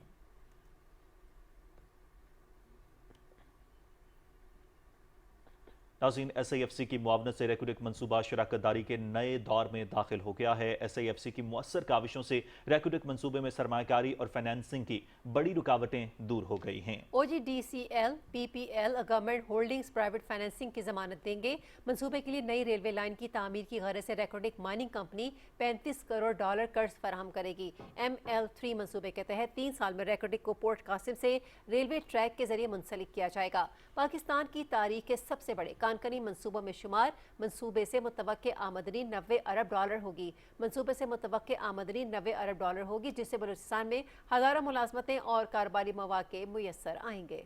नाज़रीन, SIFC की मुआवनत से रेकुडेक मनसूबा शराकतदारी के नए दौर में दाखिल हो गया है। SIFC की मुअस्सर काविशों से रेकुडेक मनसूबे में सरमायाकारी और फाइनेंसिंग की बड़ी रुकावटें दूर हो गई हैं। OGDCL, PPL government holdings private financing की जमानत देंगे। मनसूबे के लिए नई रेलवे लाइन की तामीर की गरज से रेकुडेक माइनिंग कंपनी $35 करोड़ कर्ज फराहम करेगी। ML3 मनसूबे के तहत 3 साल में रेकुडेक को पोर्ट कासिम से रेलवे ट्रैक के जरिए मुंसलिक किया जाएगा। पाकिस्तान की तारीख के सबसे बड़े कानकनी मंसूबों में शुमार। मंसूबे से मुतवक्के आमदनी $90 अरब होगी। मंसूबे से मुतवक्के आमदनी $90 अरब होगी, जिससे बलूचिस्तान में हजारों मुलाजमतें और कारोबारी मौके मुयस्सर आएंगे।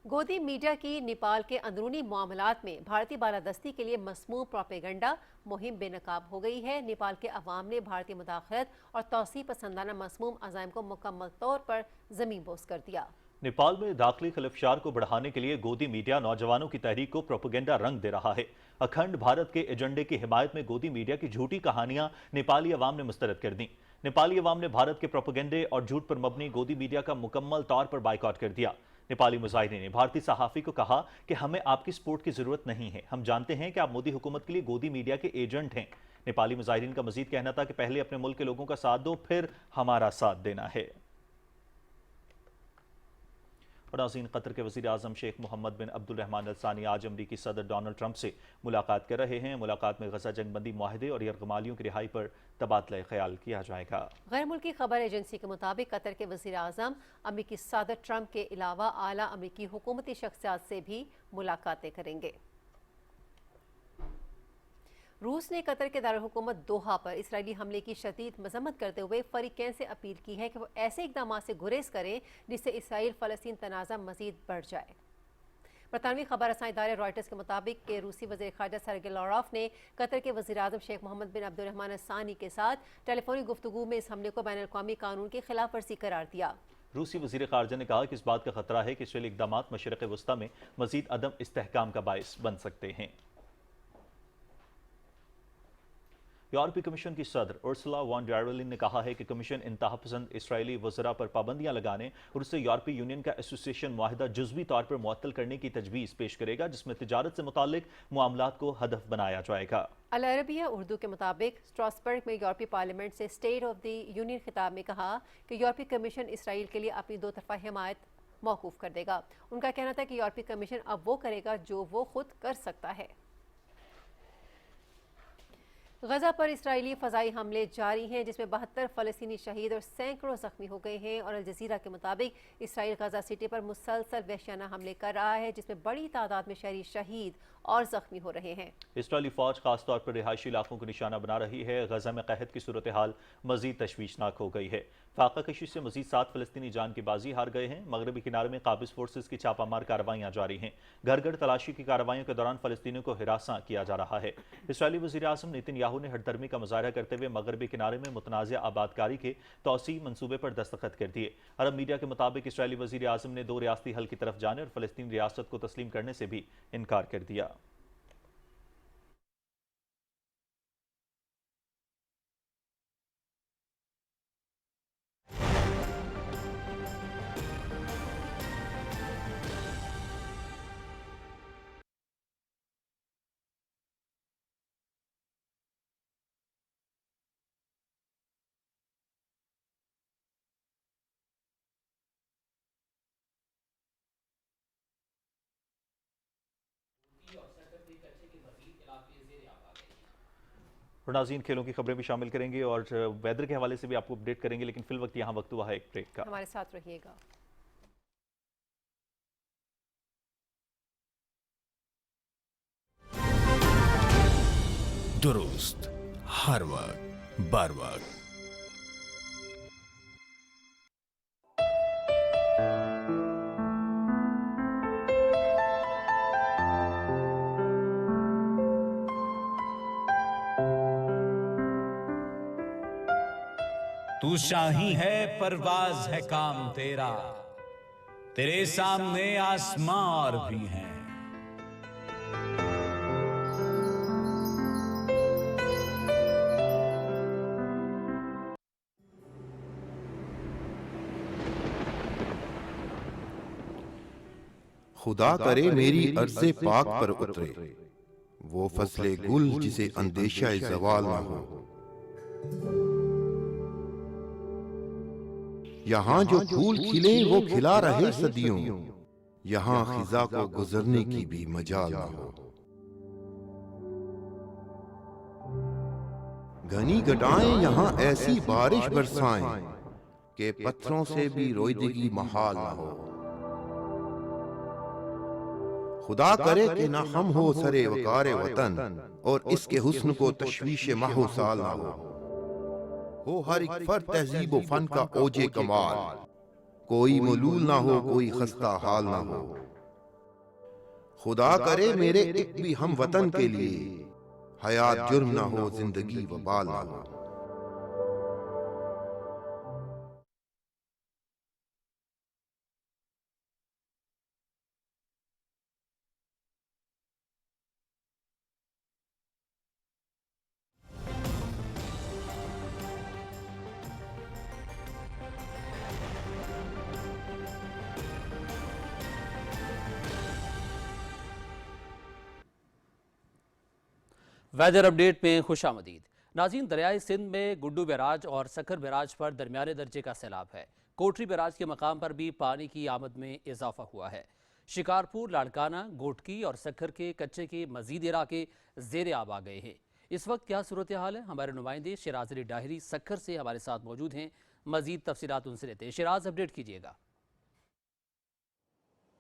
गोदी मीडिया की नेपाल के अंदरूनी मामलात में भारतीय बालादस्ती के लिए मसमूम प्रोपेगेंडा मुहिम बेनकाब हो गई है। नेपाल के अवाम ने भारतीय मुदाखलत और तौसीह पसंदाना मसमूम अज़ाइम को मुकम्मल तौर पर ज़मीन बोस कर दिया। नेपाल में दाखिली खिलफशार को बढ़ाने के लिए गोदी मीडिया नौजवानों की तहरीक को प्रोपेगेंडा रंग दे रहा है। अखंड भारत के एजेंडे की हिमायत में गोदी मीडिया की झूठी कहानियां नेपाली अवाम ने मुस्तरद कर दी। नेपाली अवाम ने भारत के प्रोपेगेंडे और झूठ पर मबनी गोदी मीडिया का मुकम्मल तौर पर बाइकआउट कर दिया। नेपाली मुजाहिरीन ने भारतीय सहाफ़ी को कहा कि हमें आपकी सपोर्ट की जरूरत नहीं है, हम जानते हैं कि आप मोदी हुकूमत के लिए गोदी मीडिया के एजेंट हैं। नेपाली मुजाहिरीन का मजीद कहना था कि पहले अपने मुल्क के लोगों का साथ दो, फिर हमारा साथ देना है। और नाज़रीन, कतर के वज़ीर आज़म शेख मोहम्मद बिन अब्दुल रहमान अल सानी आज अमरीकी सदर डोनाल्ड ट्रंप से मुलाकात कर रहे हैं। मुलाकात में गजा जंगबंदी मुआहदे और यरगमालियों की रिहाई पर तबादला ख्याल किया जाएगा। गैर मुल्की खबर एजेंसी के मुताबिक कतर के वज़ीर आज़म अमरीकी सदर ट्रंप के अलावा आला अमरीकी हुकूमती शख्सियात से भी मुलाकातें करेंगे। रूस ने कतर के दारुल हुकूमत दोहा पर इसराइली हमले की शदीद मजम्मत करते हुए फरीकैन से अपील की है कि वो ऐसे इक़दाम से गुरेज करें जिससे इसराइल फ़लस्तीन तनाज़ा मज़ीद बढ़ जाए। बरतानवी खबर रसां इदारे रॉयटर्स के मुताबिक कि रूसी वज़ीर ख़ारजा सर्गेई लाव्रोव ने कतर के वज़ीर आज़म शेख मोहम्मद बिन अब्दुल रहमान अल सानी के साथ टेलीफोनिक गुफ्तगू में इस हमले को बैनुल-अक़वामी कानून की खिलाफ वर्जी करार दिया। रूसी वज़ीर ख़ारजा ने कहा कि इस बात का खतरा है कि इसराइली इक़दाम मशरिक़ वस्ता में मज़ीद अदम इस्तेहकाम का बाइस बन सकते हैं। यूरोपीय कमीशन की सदर उर्सुला वॉन डर लेयन ने कहा है कि कमीशन इंतहापसंद इसराइली वज़रा पर पाबंदियां लगाने और उससे यूरोपीय यूनियन का एसोसिएशन मुआहदा जुज़वी तौर पर मुअत्तल करने की तजवीज़ पेश करेगा, जिसमें तिजारत से मुताल्लिक मामलात को हदफ बनाया जाएगा। अल अरबिया उर्दू के मुताबिक स्ट्रासबर्ग में यूरोपीय पार्लियामेंट से स्टेट ऑफ द यूनियन खिताब में कहा कि यूरोपीय कमीशन इसराइल के लिए अपनी दो तरफा हिमायत मौकूफ कर देगा। उनका कहना था कि यूरोपीय कमीशन अब वो करेगा जो वो खुद कर सकता है। गजा पर इसराइली फ़ज़ाई हमले जारी हैं, जिसमें 72 फ़लस्तीनी शहीद और सैकड़ों ज़ख्मी हो गए हैं। और अल जज़ीरा के मुताबिक इसराइल गजा सिटी पर मुसलसल वहशियाना हमले कर रहा है, जिसमें बड़ी तादाद में शहरी शहीद और ज़ख्मी हो रहे हैं। इसराइली फ़ौज खासतौर पर रिहायशी इलाकों को निशाना बना रही है। गजा में कहत की सूरत हाल मज़ीद तशवीशनाक हो गई है। फाका कशी से मज़ीद 7 फ़लस्तीनी जान की बाजी हार गए हैं। मगरबी किनारे में काबिज़ फोर्सेस की छापामार कार्रवाइयाँ जारी हैं। घर घर तलाशी की कार्रवाइयों के दौरान फ़लस्तीनियों को हिरासा किया जा रहा है। इसराइली वज़ीर आज़म नेतन्याहू ने हठधर्मी का मुजाहरा करते हुए मगरबी किनारे में मुतनाज़िया आबादकारी के तौसी मंसूबे पर दस्तखत कर दिए। अरब मीडिया के मुताबिक इसराइली वज़ीर आज़म ने 2 रियासती हल की तरफ जाने और फ़लस्तीन रियासत को तस्लीम करने से भी इनकार कर दिया। और नाज़रीन, खेलों की खबरें भी शामिल करेंगे और वेदर के हवाले से भी आपको अपडेट करेंगे, लेकिन फिल वक्त यहाँ वक्त हुआ है एक ब्रेक का। हमारे साथ रहिएगा। दुरुस्त हर वक्त बर वक्त। तू शाही है, परवाज है काम तेरा, तेरे सामने आसमां और भी हैं। खुदा करे मेरी अर्ज़े पाक पर उतरे, वो फसले गुल जिसे अंदेशा ज़वाल ना हो। यहाँ जो फूल खिले वो खिला रहे सदियों, यहाँ खिजा को गुजरने की भी मजाल ना हो। घनी घटाएं यहाँ ऐसी बारिश बरसाएं कि पत्थरों से भी रोईदगी महाल ना हो। खुदा करे कि ना हम हो सरे वकारे वतन, और इसके हुस्न को तशवीश माहो साल ना हो हर एक फर्द तहजीब व फन का ओजे कमाल, कोई मलूल ना हो, कोई खस्ता हाल ना हो। खुदा करे मेरे एक भी हम वतन के लिए हयात जुर्म ना हो, जिंदगी वबाल ना हो। वेदर अपडेट में खुशामदीद। नाज़रीन, दरियाए सिंध में गुड्डू बैराज और सखर बैराज पर दरमियाने दर्जे का सैलाब है। कोटरी बैराज के मकाम पर भी पानी की आमद में इजाफा हुआ है। शिकारपुर, लाड़काना, गोटकी और सखर के कच्चे के मजीद इलाके ज़ेर आब आ गए हैं। इस वक्त क्या सूरत हाल है, हमारे नुमाइंदे शिराज अली डाहिरी सखर से हमारे साथ मौजूद हैं। मजीद तफसीलात उनसे लेते हैं। शिराज, अपडेट कीजिएगा।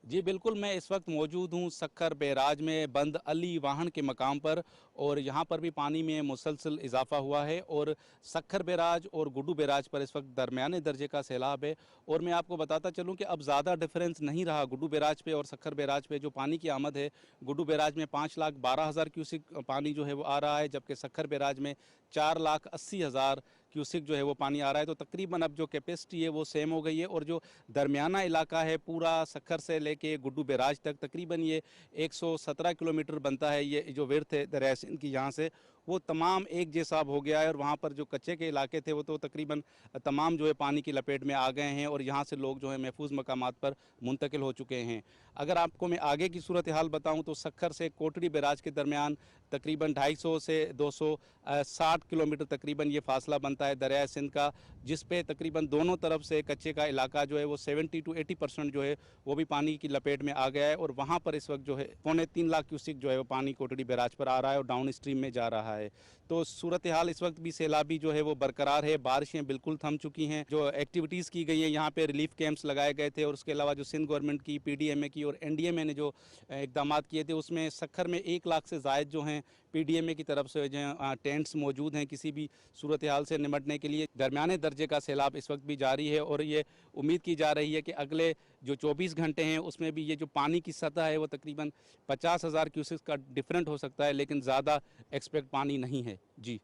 जी बिल्कुल, मैं इस वक्त मौजूद हूँ सखर बैराज में बंद अली वाहन के मकाम पर, और यहाँ पर भी पानी में मुसलसल इजाफा हुआ है और सखर बैराज और गुड्डू बैराज पर इस वक्त दरमियाने दर्जे का सैलाब है। और मैं आपको बताता चलूँ कि अब ज़्यादा डिफरेंस नहीं रहा गुड्डू बैराज पे और सखर बैराज पे। जो पानी की आमद है, गुड्डू बैराज में 5,12,000 क्यूसिक पानी जो है वो आ रहा है, जबकि सखर बैराज में 4,80,000 क्यूसिक जो है वो पानी आ रहा है। तो तकरीबन अब जो कैपेसिटी है वो सेम हो गई है, और जो दरमियाना इलाका है पूरा सखर से लेके गुड्डू बैराज तक तकरीबन ये 117 किलोमीटर बनता है। ये जो विर्थ है दरिया सिंध की यहाँ से, वो तमाम एक जैसा हो गया है। और वहाँ पर जो कच्चे के इलाके थे वो तो तकरीबन तमाम जो है पानी की लपेट में आ गए हैं, और यहाँ से लोग जो है महफूज मकामात पर मुंतकिल हो चुके हैं। अगर आपको मैं आगे की सूरत हाल बताऊँ तो सखर से कोटड़ी बैराज के दरमियान तकरीबन 250 से 260 किलोमीटर तकरीबन ये फासला बनता है दरिया सिंध का, जिस पे तकरीबन दोनों तरफ से कच्चे का इलाका जो है वो 70 to 80% जो है वो भी पानी की लपेट में आ गया है। और वहाँ पर इस वक्त जो है 3.25 लाख क्यूसिक जो है वो पानी कोटड़ी बैराज पर आ रहा है और डाउन स्ट्रीम में जा रहा है। तो सूरत हाल इस वक्त भी सैलाबी जो है वो बरकरार है। बारिशें बिल्कुल थम चुकी हैं। जो एक्टिविटीज़ की गई हैं, यहाँ पे रिलीफ कैंप्स लगाए गए थे, और उसके अलावा जो सिंध गवर्नमेंट की PDMA की और NDMA ने जो इकदाम किए थे, उसमें सखर में 1 लाख से ज़ायद जो हैं PDMA की तरफ से जो टेंट्स मौजूद हैं किसी भी सूरत हाल से निमटने के लिए। दरमियाने दर्जे का सैलाब इस वक्त भी जारी है, और ये उम्मीद की जा रही है कि अगले जो 24 घंटे हैं उसमें भी ये जो पानी की सतह है वो तकरीबन 50,000 क्यूसिक का डिफरेंट हो सकता है, लेकिन ज़्यादा एक्सपेक्ट पानी नहीं है। जी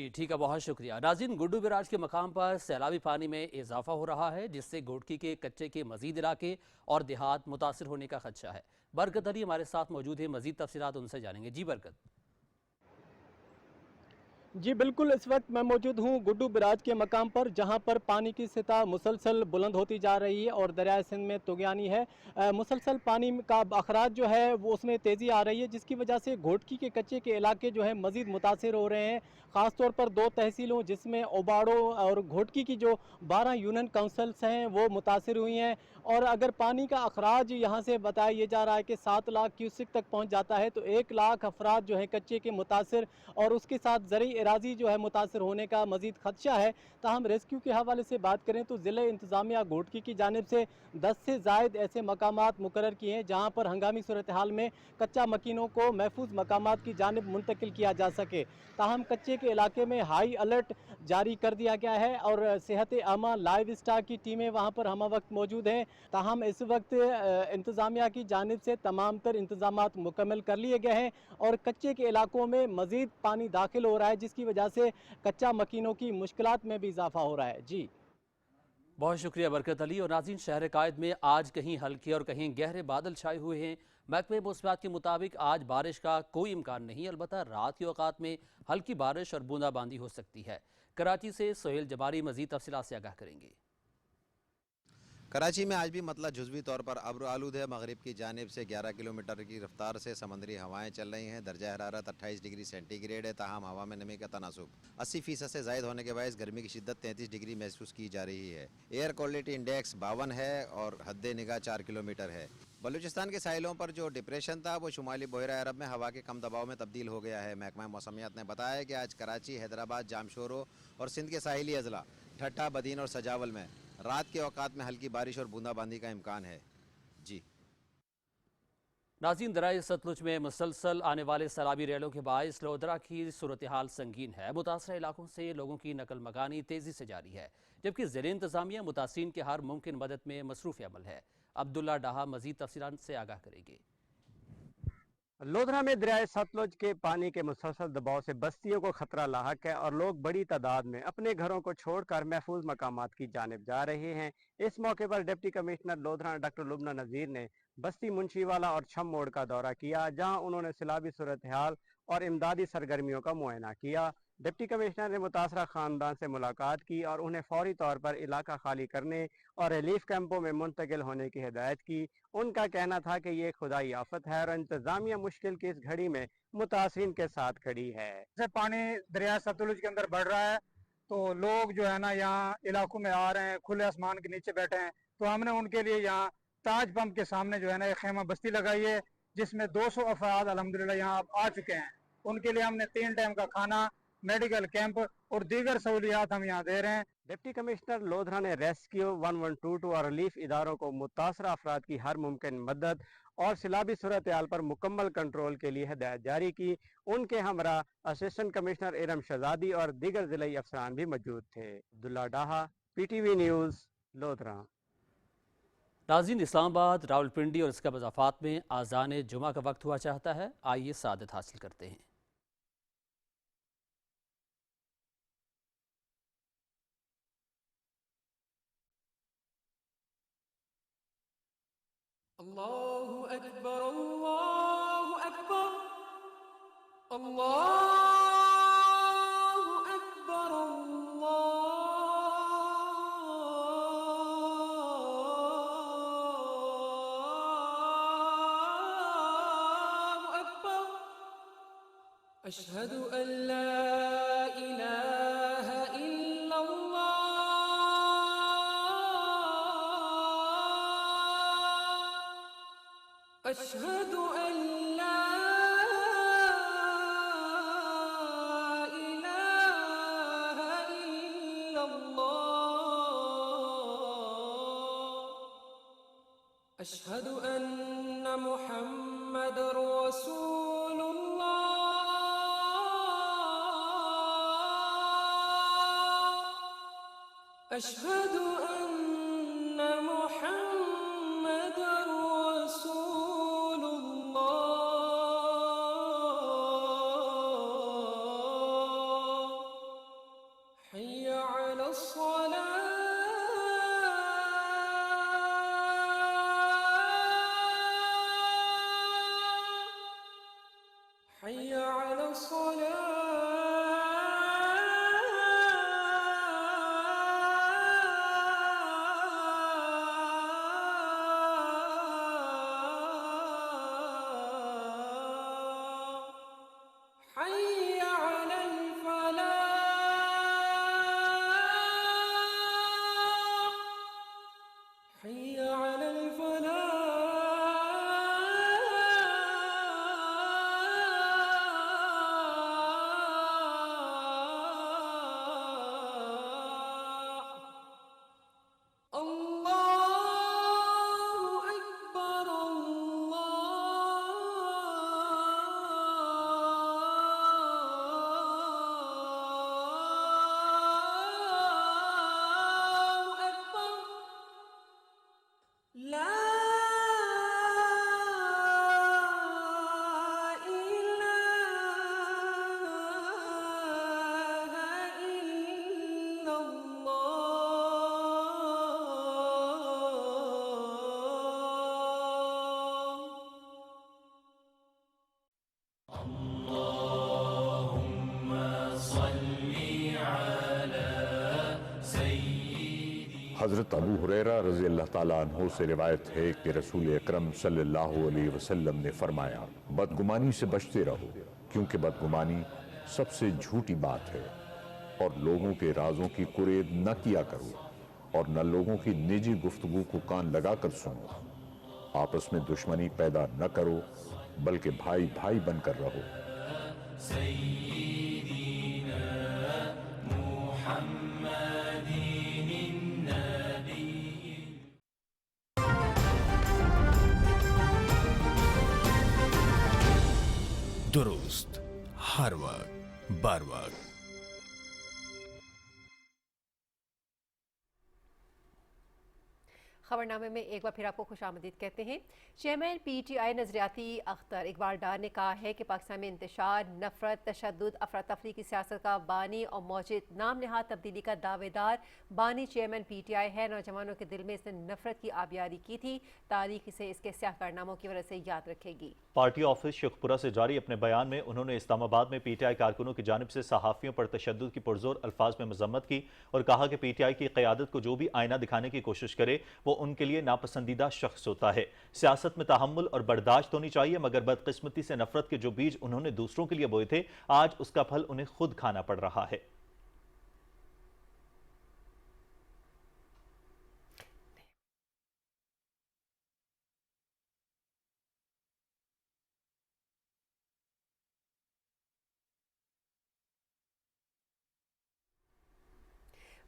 ठीक है, बहुत शुक्रिया। नाज़रीन, गुड्डू बैराज के मकाम पर सैलाबी पानी में इजाफा हो रहा है, जिससे गोटकी के कच्चे के मजीद इलाके और देहात मुतासिर होने का खदशा है। बरकत अली हमारे साथ मौजूद है, मजीद तफसीलात उनसे जानेंगे। जी बरकत। जी बिल्कुल, इस वक्त मैं मौजूद हूँ गुड्डू बैराज के मकाम पर, जहाँ पर पानी की सतह मुसलसल बुलंद होती जा रही है और दरिया सिंध में तुगयानी है। मुसलसल पानी का अखराज जो है वो उसमें तेज़ी आ रही है, जिसकी वजह से घोटकी के कच्चे के इलाके जो है मज़ीद मुतासिर हो रहे हैं। ख़ासतौर पर 2 तहसीलों जिसमें ओबाड़ो और घोटकी की जो 12 यूनियन काउंसिल्स हैं वो मुतासिर हुई हैं। और अगर पानी का अखराज यहाँ से बताया ये जा रहा है कि 7 लाख क्यूसिक तक पहुँच जाता है, तो 1 लाख अफराद जो है कच्चे के मुतासिर और उसके साथ ज़रई इराजी जो है मुतासिर होने का मजीद खदशा है। ताहम रेस्क्यू के हवाले से बात करें तो ज़िला इंतज़ामिया घोटकी की जानिब से 10 से ज़ायद ऐसे मकामात मुकर्रर किए हैं जहाँ पर हंगामी सूरत हाल में कच्चा मकीनों को महफूज मकामात की जानिब मुंतकिल किया जा सके। ताहम कच्चे के इलाके में हाई अलर्ट जारी कर दिया गया है और सेहत आमा लाइव स्टाक की टीमें वहाँ पर हम वक्त मौजूद हैं। ताहम इस वक्त इंतज़ामिया की जानिब से तमाम तर इंतज़ामात मुकम्मल कर लिए गए हैं और कच्चे के इलाकों में मज़ीद पानी दाखिल हो रहा है, जिसकी वजह से कच्चा मकीनों की मुश्किलात में भी इजाफा हो रहा है। जी बहुत शुक्रिया बरकत अली। और नाज़रीन, शहर कायद में आज कहीं हल्के और कहीं गहरे बादल छाए हुए हैं। महकमे मौसमियात के मुताबिक आज बारिश का कोई इम्कान नहीं, अलबत्ता रात के औकात में हल्की बारिश और बूंदाबांदी हो सकती है। कराची से सोहेल जबारी मजीद तफसीलात से आगाह करेंगे। कराची में आज भी मतलब जुज़वी तौर पर अब्र आलूद है। मगरिब की जानिब से 11 किलोमीटर की रफ्तार से समंदरी हवाएं चल रही हैं। दर्जा हरारत 28 डिग्री सेंटीग्रेड है। ताहम हवा में नमी का तनासुब 80% से ज़ायद होने के बायस गर्मी की शिद्दत 33 डिग्री महसूस की जा रही है। एयर क्वालिटी इंडेक्स 52 है और हद निगाह 4 किलोमीटर है। बलूचिस्तान के साहिलों पर जो डिप्रेशन था वो शुमाली बहरा अरब में हवा के कम दबाव में तब्दील हो गया है। महकमा मौसमियात ने बताया कि आज कराची, हैदराबाद, जामशोरो और सिंध के साहिली अजला ठट्ठा, बदीन और सजावल में रात के औकात में हल्की बारिश और बूंदाबांदी का इम्कान है। जी नाज़रीन, दरिया सतलुज में मुसलसल आने वाले सैलाबी रेलों के बायस लोधरा की सूरत हाल संगीन है। मुतासरा इलाकों से लोगों की नकल मकानी तेज़ी से जारी है, जबकि ज़िले इंतज़ामिया मुतासरीन के हर मुमकिन मदद में मसरूफ़ अमल है। अब्दुल्ला डाहा मजीद तफसीलात से आगाह करेंगे। लोधरा में दरिया सतलुज के पानी के मुसलसल दबाव से बस्तियों को खतरा लाहक है और लोग बड़ी तादाद में अपने घरों को छोड़कर महफूज मकामात की जानिब जा रहे हैं। इस मौके पर deputy commissioner Lodhran doctor Lubna Nazir ने बस्ती मुंशीवाला और छम मोड़ का दौरा किया, जहां उन्होंने सैलाबी सूरत हाल और इमदादी सरगर्मियों का मुआयना किया। डिप्टी कमिश्नर ने मुतासरा खानदान से मुलाकात की और उन्हें फौरी तौर पर इलाका खाली करने और रिलीफ कैंपों में मुंतकिल होने की हिदायत की। उनका कहना था कि ये खुदाई आफत है और इंतजामिया मुश्किल की इस घड़ी में मुतासरीन के साथ खड़ी है। जैसे पानी दरिया सतलुज के अंदर बढ़ रहा है तो लोग जो है ना यहाँ इलाकों में आ रहे हैं, खुले आसमान के नीचे बैठे हैं, तो हमने उनके लिए यहाँ ताज पंप के सामने जो है ना एक खेमा बस्ती लगाई है जिसमें 200 अफराद अल्हम्दुलिल्लाह यहाँ आ चुके हैं। उनके लिए हमने 3 टाइम का खाना, मेडिकल कैंप और दीगर सहूलियात हम यहाँ दे रहे हैं। डिप्टी कमिश्नर लोधरा ने रेस्क्यू 1122 और रिलीफ इदारों को मुतासरा अफराद की हर मुमकिन मदद और सिलाबी सूरत हाल पर मुकम्मल कंट्रोल के लिए हिदायत जारी की। उनके हमरा असिस्टेंट कमिश्नर इरम शहजादी और दीगर जिला अफसरान भी मौजूद थे। अब्दुल्ला डाहा, PTV न्यूज़, लोधरा। नाज़रीन, इस्लामाबाद, रावलपिंडी और इसके मज़ाफ़ात में आज़ान जुमा का वक्त हुआ चाहता है। आइए सादत हासिल करते हैं। अल्लाहु अकबर, अल्लाहु अकबर, अल्लाहु अकबर, अल्लाहु अकबर। अशहदु अल्ला इलाहा इल्लल्लाह, अशहदु अल्ला इलाहा इल्लल्लाह, अशहदु अन्ना मुहम्मदुर रसूलुल्लाह, अशहदु अन्ना मुहम्मदुर हज़रत अबू हुरैरा रज़ी अल्लाह ताला अन्हु से रिवायत है कि रसूल अकरम सल्लल्लाहु अलैहि वसल्लम ने फरमाया, बदगुमानी से बचते रहो क्योंकि बदगुमानी सबसे झूठी बात है, और लोगों के राजों की कुरेद न किया करो और न लोगों की निजी गुफ्तगू को कान लगाकर सुनो। आपस में दुश्मनी पैदा न करो बल्कि भाई भाई बनकर रहो। दुरुस्त हर वक्त बर वक्त। खबरनामे में एक बार फिर आपको खुशामदीद कहते हैं। चेयरमैन PTI नजरियाती अख्तर इकबाल डार ने कहा है कि पाकिस्तान में इंतशार, नफरत, तशद्दुद, अफरा तफरी की सियासत का बानी और मौजिद नाम नहाद तब्दीली का दावेदार बानी चेयरमैन PTI है। नौजवानों के दिल में इसने नफरत की आबियारी की थी। तारीख इसे इसके स्याह कारनामों की वजह से याद रखेगी। पार्टी ऑफिस शेखपुरा से जारी अपने बयान में उन्होंने इस्लामाबाद में PTI कारकुनों की जानिब से सहाफ़ियों पर तशद्दुद की पुरजोर अल्फाज में मजम्मत की और कहा कि PTI की क़यादत को जो भी आईना दिखाने की कोशिश करे वो उनके लिए नापसंदीदा शख्स होता है। सियासत में तहम्मुल और बर्दाश्त होनी चाहिए, मगर बदकिस्मती से नफरत के जो बीज उन्होंने दूसरों के लिए बोए थे, आज उसका फल उन्हें खुद खाना पड़ रहा है।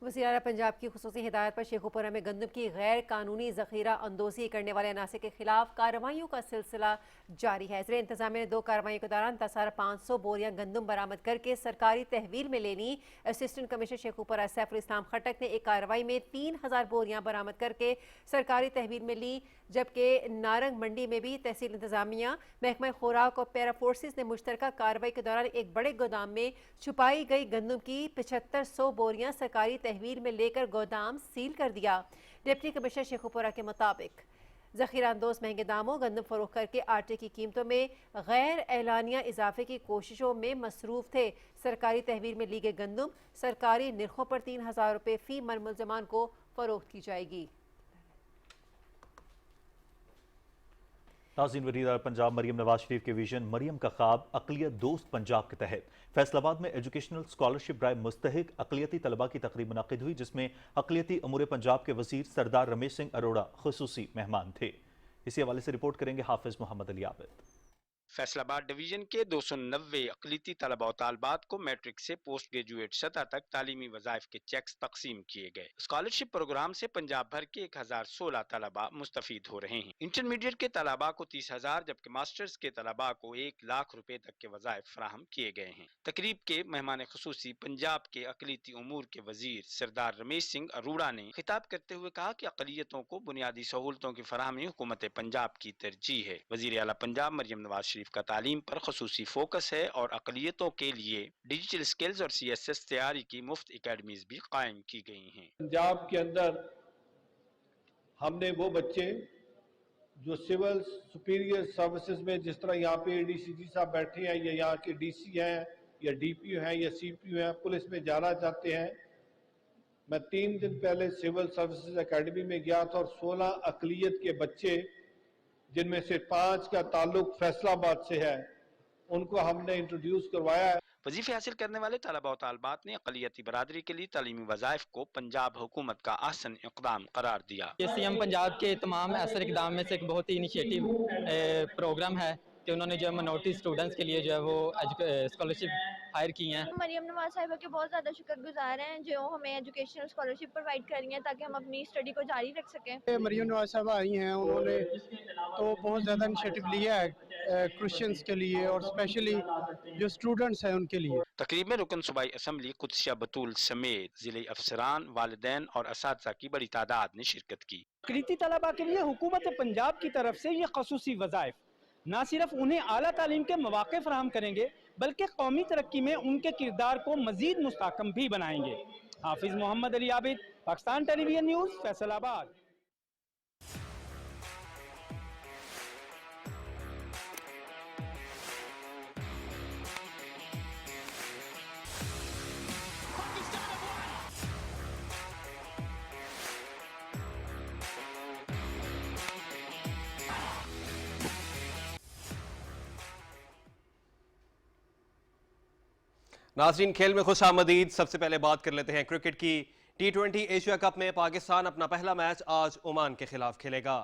वज़ीर आला पंजाब की खुसूसी हिदायत पर शेखुपुरा में गंदम की गैर कानूनी ज़ख़ीरा अंदोज़ी करने वाले अनासिर के खिलाफ कार्रवाइयों का सिलसिला जारी है। ज़िले इंतज़ामिया ने 2 कार्रवाइयों के दौरान 10,500 बोरियां गंदम बरामद करके सरकारी तहवील में ले ली। असिस्टेंट कमिश्नर शेखुपुरा सैफुल इस्लाम खटक ने एक कार्रवाई में 3,000 बोरियां बरामद करके सरकारी तहवील में ली, जबकि नारंग मंडी में भी तहसील इंतज़ामिया, महकमा खुराक और पैरा फोर्सेस ने मुश्तरका कार्रवाई के दौरान एक बड़े गोदाम में छुपाई गई गंदम की 7500 बोरियां सरकारी तहवील में लेकर गोदाम सील कर दिया। डिप्टी कमिश्नर शेखुपुरा के मुताबिक ज़ख़ीरा अंदोज़ महंगे दामों गंदम फरोख्त करके आटे की कीमतों में गैर एलानिया इजाफे की कोशिशों में मसरूफ़ थे। सरकारी तहवील में ली गई गंदम सरकारी निर्खों पर 3,000 रुपये फ़ी मन मुल्ज़मान को फरोख्त की जाएगी। नाज़रीन, वज़ीर आला पंजाब मरियम नवाज शरीफ के विजन मरियम का ख्वाब अक़लियत दोस्त पंजाब के तहत फैसलाबाद में एजुकेशनल स्कॉलरशिप ड्राइव मुस्तहिक अक़लियती तलबा की तकरीब मुनक़िद हुई, जिसमें अक़लियती अमूर पंजाब के वज़ीर सरदार रमेश सिंह अरोड़ा खुसूसी मेहमान थे। इसी हवाले से रिपोर्ट करेंगे हाफिज मोहम्मद अली आबिद। फैसलाबाद डिवीजन के 290 अक़लियती तलबा और तालबात को मैट्रिक से पोस्ट ग्रेजुएट सतह तक तालीमी वज़ाइफ के चेक्स तकसीम किए गए। स्कॉलरशिप प्रोग्राम से पंजाब भर के 1016 तलबा मुस्तफीद हो रहे हैं। इंटरमीडिएट के तलबा को 30,000 जबकि मास्टर्स के तलबा को 1 लाख रुपए तक के वज़ाइफ फराहम किए गए हैं। तकरीब के मेहमान खुसूसी पंजाब के अक़लियती उमूर के वज़ीर सरदार रमेश सिंह अरोड़ा ने खिताब करते हुए कहा कि अक़लियतों को बुनियादी सहूलतों की फराहमी हुकूमत पंजाब की तरजीह है। वज़ीर आला पंजाब मरियम नवाज शरीफ का तालीम पर खुसूसी फोकस है और अक़लियतों के लिए डिजिटल स्किल्स और CSS तैयारी की मुफ्त एकेडमीज भी कायम की गई हैं। पंजाब के अंदर हमने वो बच्चे जो सिविल सुपीरियर सर्विसेज में, जिस तरह यहाँ पे ADCG साहब बैठे हैं या यहाँ के DC हैं या DPO हैं या CPU हैं, पुलिस में जाना चाहते हैं। मैं 3 दिन पहले सिविल सर्विसेज एकेडमी में गया था और 16 अक़लियत के बच्चे, जिनमें से 5 का ताल्लुक फैसलाबाद से है, उनको हमने इंट्रोड्यूस करवाया है। वजीफे हासिल करने वाले तलबा और तालबात ने अक़लियती बरादरी के लिए तालीमी वज़ाइफ को पंजाब हुकूमत का आसन इक़दाम करार दिया। ये CM पंजाब के तमाम असर इक़दाम में से एक बहुत ही इनिशिएटिव प्रोग्राम है कि उन्होंने जो माइनॉरिटी स्टूडेंट्स के लिए जो है वो स्कॉलरशिप हायर की हैं। मरियम नवाज साहिबा के बहुत ज़्यादा शुक्रगुजार हैं जो हमें एजुकेशनल स्कॉलरशिप प्रोवाइड कर रही हैं ताकि हम अपनी स्टडी को जारी रख सकें। मरियम नवाज साहिबा आई हैं, उन्होंने तो बहुत ज़्यादा इनिशिएटिव लिया है क्रिश्चियंस के लिए और स्पेशली जो स्टूडेंट्स हैं उनके लिए। तकरीब में रुकन सूबाई असम्बली कुदसिया बतूल समेत ज़िले अफसरान, वालिदैन और असातिज़ा की बड़ी तादाद ने शिरकत की। अक़लियती तलबा के लिए हुकूमत पंजाब की तरफ से ये ख़ुसूसी वज़ाइफ न सिर्फ उन्हें आला तालीम के मौक़े फराहम करेंगे बल्कि कौमी तरक्की में उनके किरदार को मज़ीद मुस्तहकम भी बनाएंगे। हाफिज मोहम्मद अली आबिद, पाकिस्तान टेलीविजन न्यूज़, फैसलाबाद। नाज़रीन, खेल में खुश आमदीद। सबसे पहले बात कर लेते हैं क्रिकेट की। T20 एशिया कप में पाकिस्तान अपना पहला मैच आज ओमान के खिलाफ खेलेगा।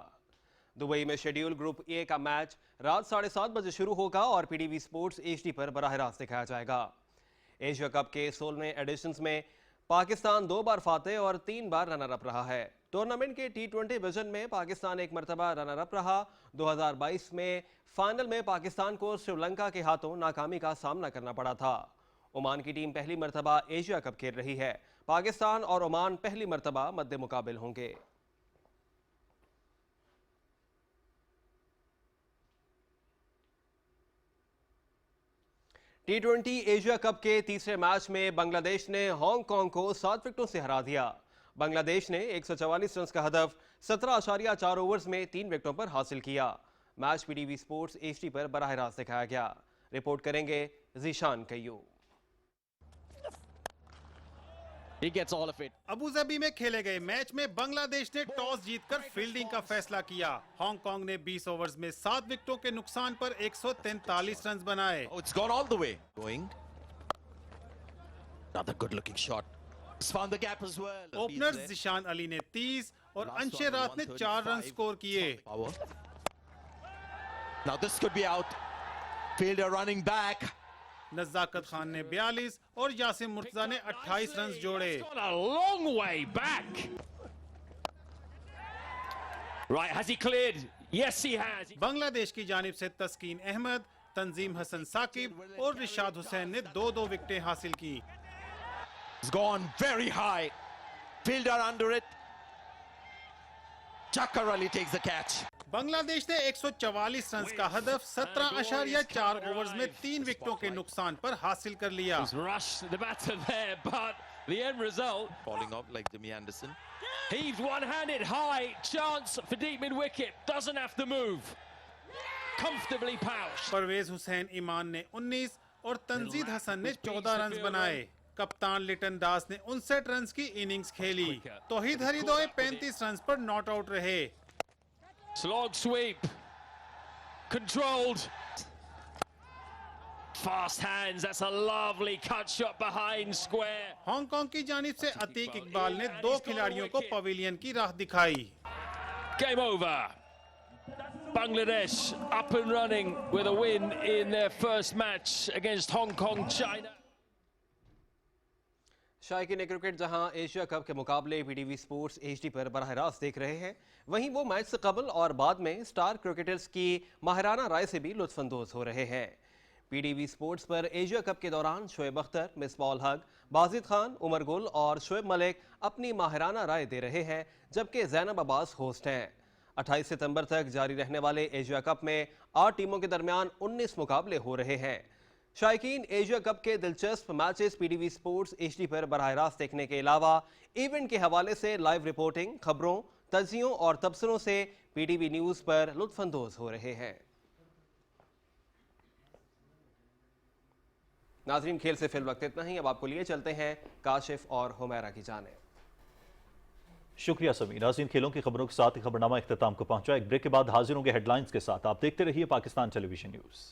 दुबई में शेड्यूल ग्रुप A का मैच रात 7:30 बजे शुरू होगा और PTV स्पोर्ट्स HD पर बराह रास्त दिखाया जाएगा। एशिया कप के 16वें एडिशंस में पाकिस्तान 2 बार फातेह और 3 बार रनर अप रहा है। टूर्नामेंट के T20 विजन में पाकिस्तान 1 मरतबा रनर अप रहा। 2022 में फाइनल में पाकिस्तान को श्रीलंका के हाथों नाकामी का सामना करना पड़ा था। ओमान की टीम पहली मरतबा एशिया कप खेल रही है। पाकिस्तान और ओमान पहली मरतबा मद्दे मुकाबिल होंगे। T20 एशिया कप के तीसरे मैच में बांग्लादेश ने हांगकांग को 7 विकेटों से हरा दिया। बांग्लादेश ने 144 रन का हदफ 17.4 ओवर्स में 3 विकेटों पर हासिल किया। मैच पीटीवी स्पोर्ट्स HD पर बराह रास्त दिखाया गया। रिपोर्ट करेंगे जीशान कय्यूम। अबू धाबी में खेले गए मैच में बांग्लादेश ने टॉस जीतकर फील्डिंग का फैसला किया। हांगकांग ने 20 ओवर्स में 7 विकेटों के नुकसान पर 143 रन बनाए। ओपनर जिशान अली ने 30 और अंशे रात ने 4 रन स्कोर किए। नज़ाकत खान ने 42 और यासिर मुर्तजा ने 28 रन जोड़े। बांग्लादेश की जानिब से तस्कीन अहमद, तंजीम हसन साकिब और रिशाद हुसैन ने 2-2 विकेटें हासिल की। बांग्लादेश ने 144 रन का हदफ 17.4 ओवर्स में 3 विकेटों के नुकसान पर हासिल कर लिया। परवेज हुसैन ईमान ने 19 और तंजीद हसन ने 14 रन बनाए। कप्तान लिटन दास ने 59 रन की इनिंग्स खेली। तौहीद हरिदोय 35 रन पर नॉट आउट रहे। Slog sweep, controlled, fast hands, that's a lovely cut shot behind square. Hong Kong की जानिब से अतीक इकबाल ने 2 खिलाड़ियों को पवेलियन की राह दिखाई। Game over. Bangladesh up and running with a win in their first match against Hong Kong, China. शायकीन क्रिकेट जहां एशिया कप के मुकाबले पीटीवी स्पोर्ट्स HD पर बराह रास्त देख रहे हैं, वहीं वो मैच से कबल और बाद में स्टार क्रिकेटर्स की माहिराना राय से भी लुत्फानंदोज हो रहे हैं। पीटीवी स्पोर्ट्स पर एशिया कप के दौरान शोएब अख्तर, मिसबाह हक, बाजिद खान, उमर गुल और शोएब मलिक अपनी माहिराना राय दे रहे हैं, जबकि ज़ैनब अब्बास होस्ट हैं। 28 सितंबर तक जारी रहने वाले एशिया कप में 8 टीमों के दरमियान 19 मुकाबले हो रहे हैं। शायकीन एशिया कप के दिलचस्प मैचेस पीटीवी स्पोर्ट्स HD पर बराह रास्त देखने के अलावा इवेंट के हवाले से लाइव रिपोर्टिंग, खबरों, तज्जियों और तबसरों से पीटीवी न्यूज़ पर लुत्फानंदोज हो रहे हैं। नाज़रीन, खेल से फिल वक्त इतना ही। अब आपको लिए चलते हैं काशिफ और हुमैरा की जानिब। शुक्रिया समीर। नाज़रीन, खेलों की खबरों के साथ ही खबरनामा इख्तिताम को पहुंचा। एक ब्रेक के बाद हाजिर होंगे हेडलाइंस के साथ। आप देखते रहिए पाकिस्तान टेलीविजन न्यूज़।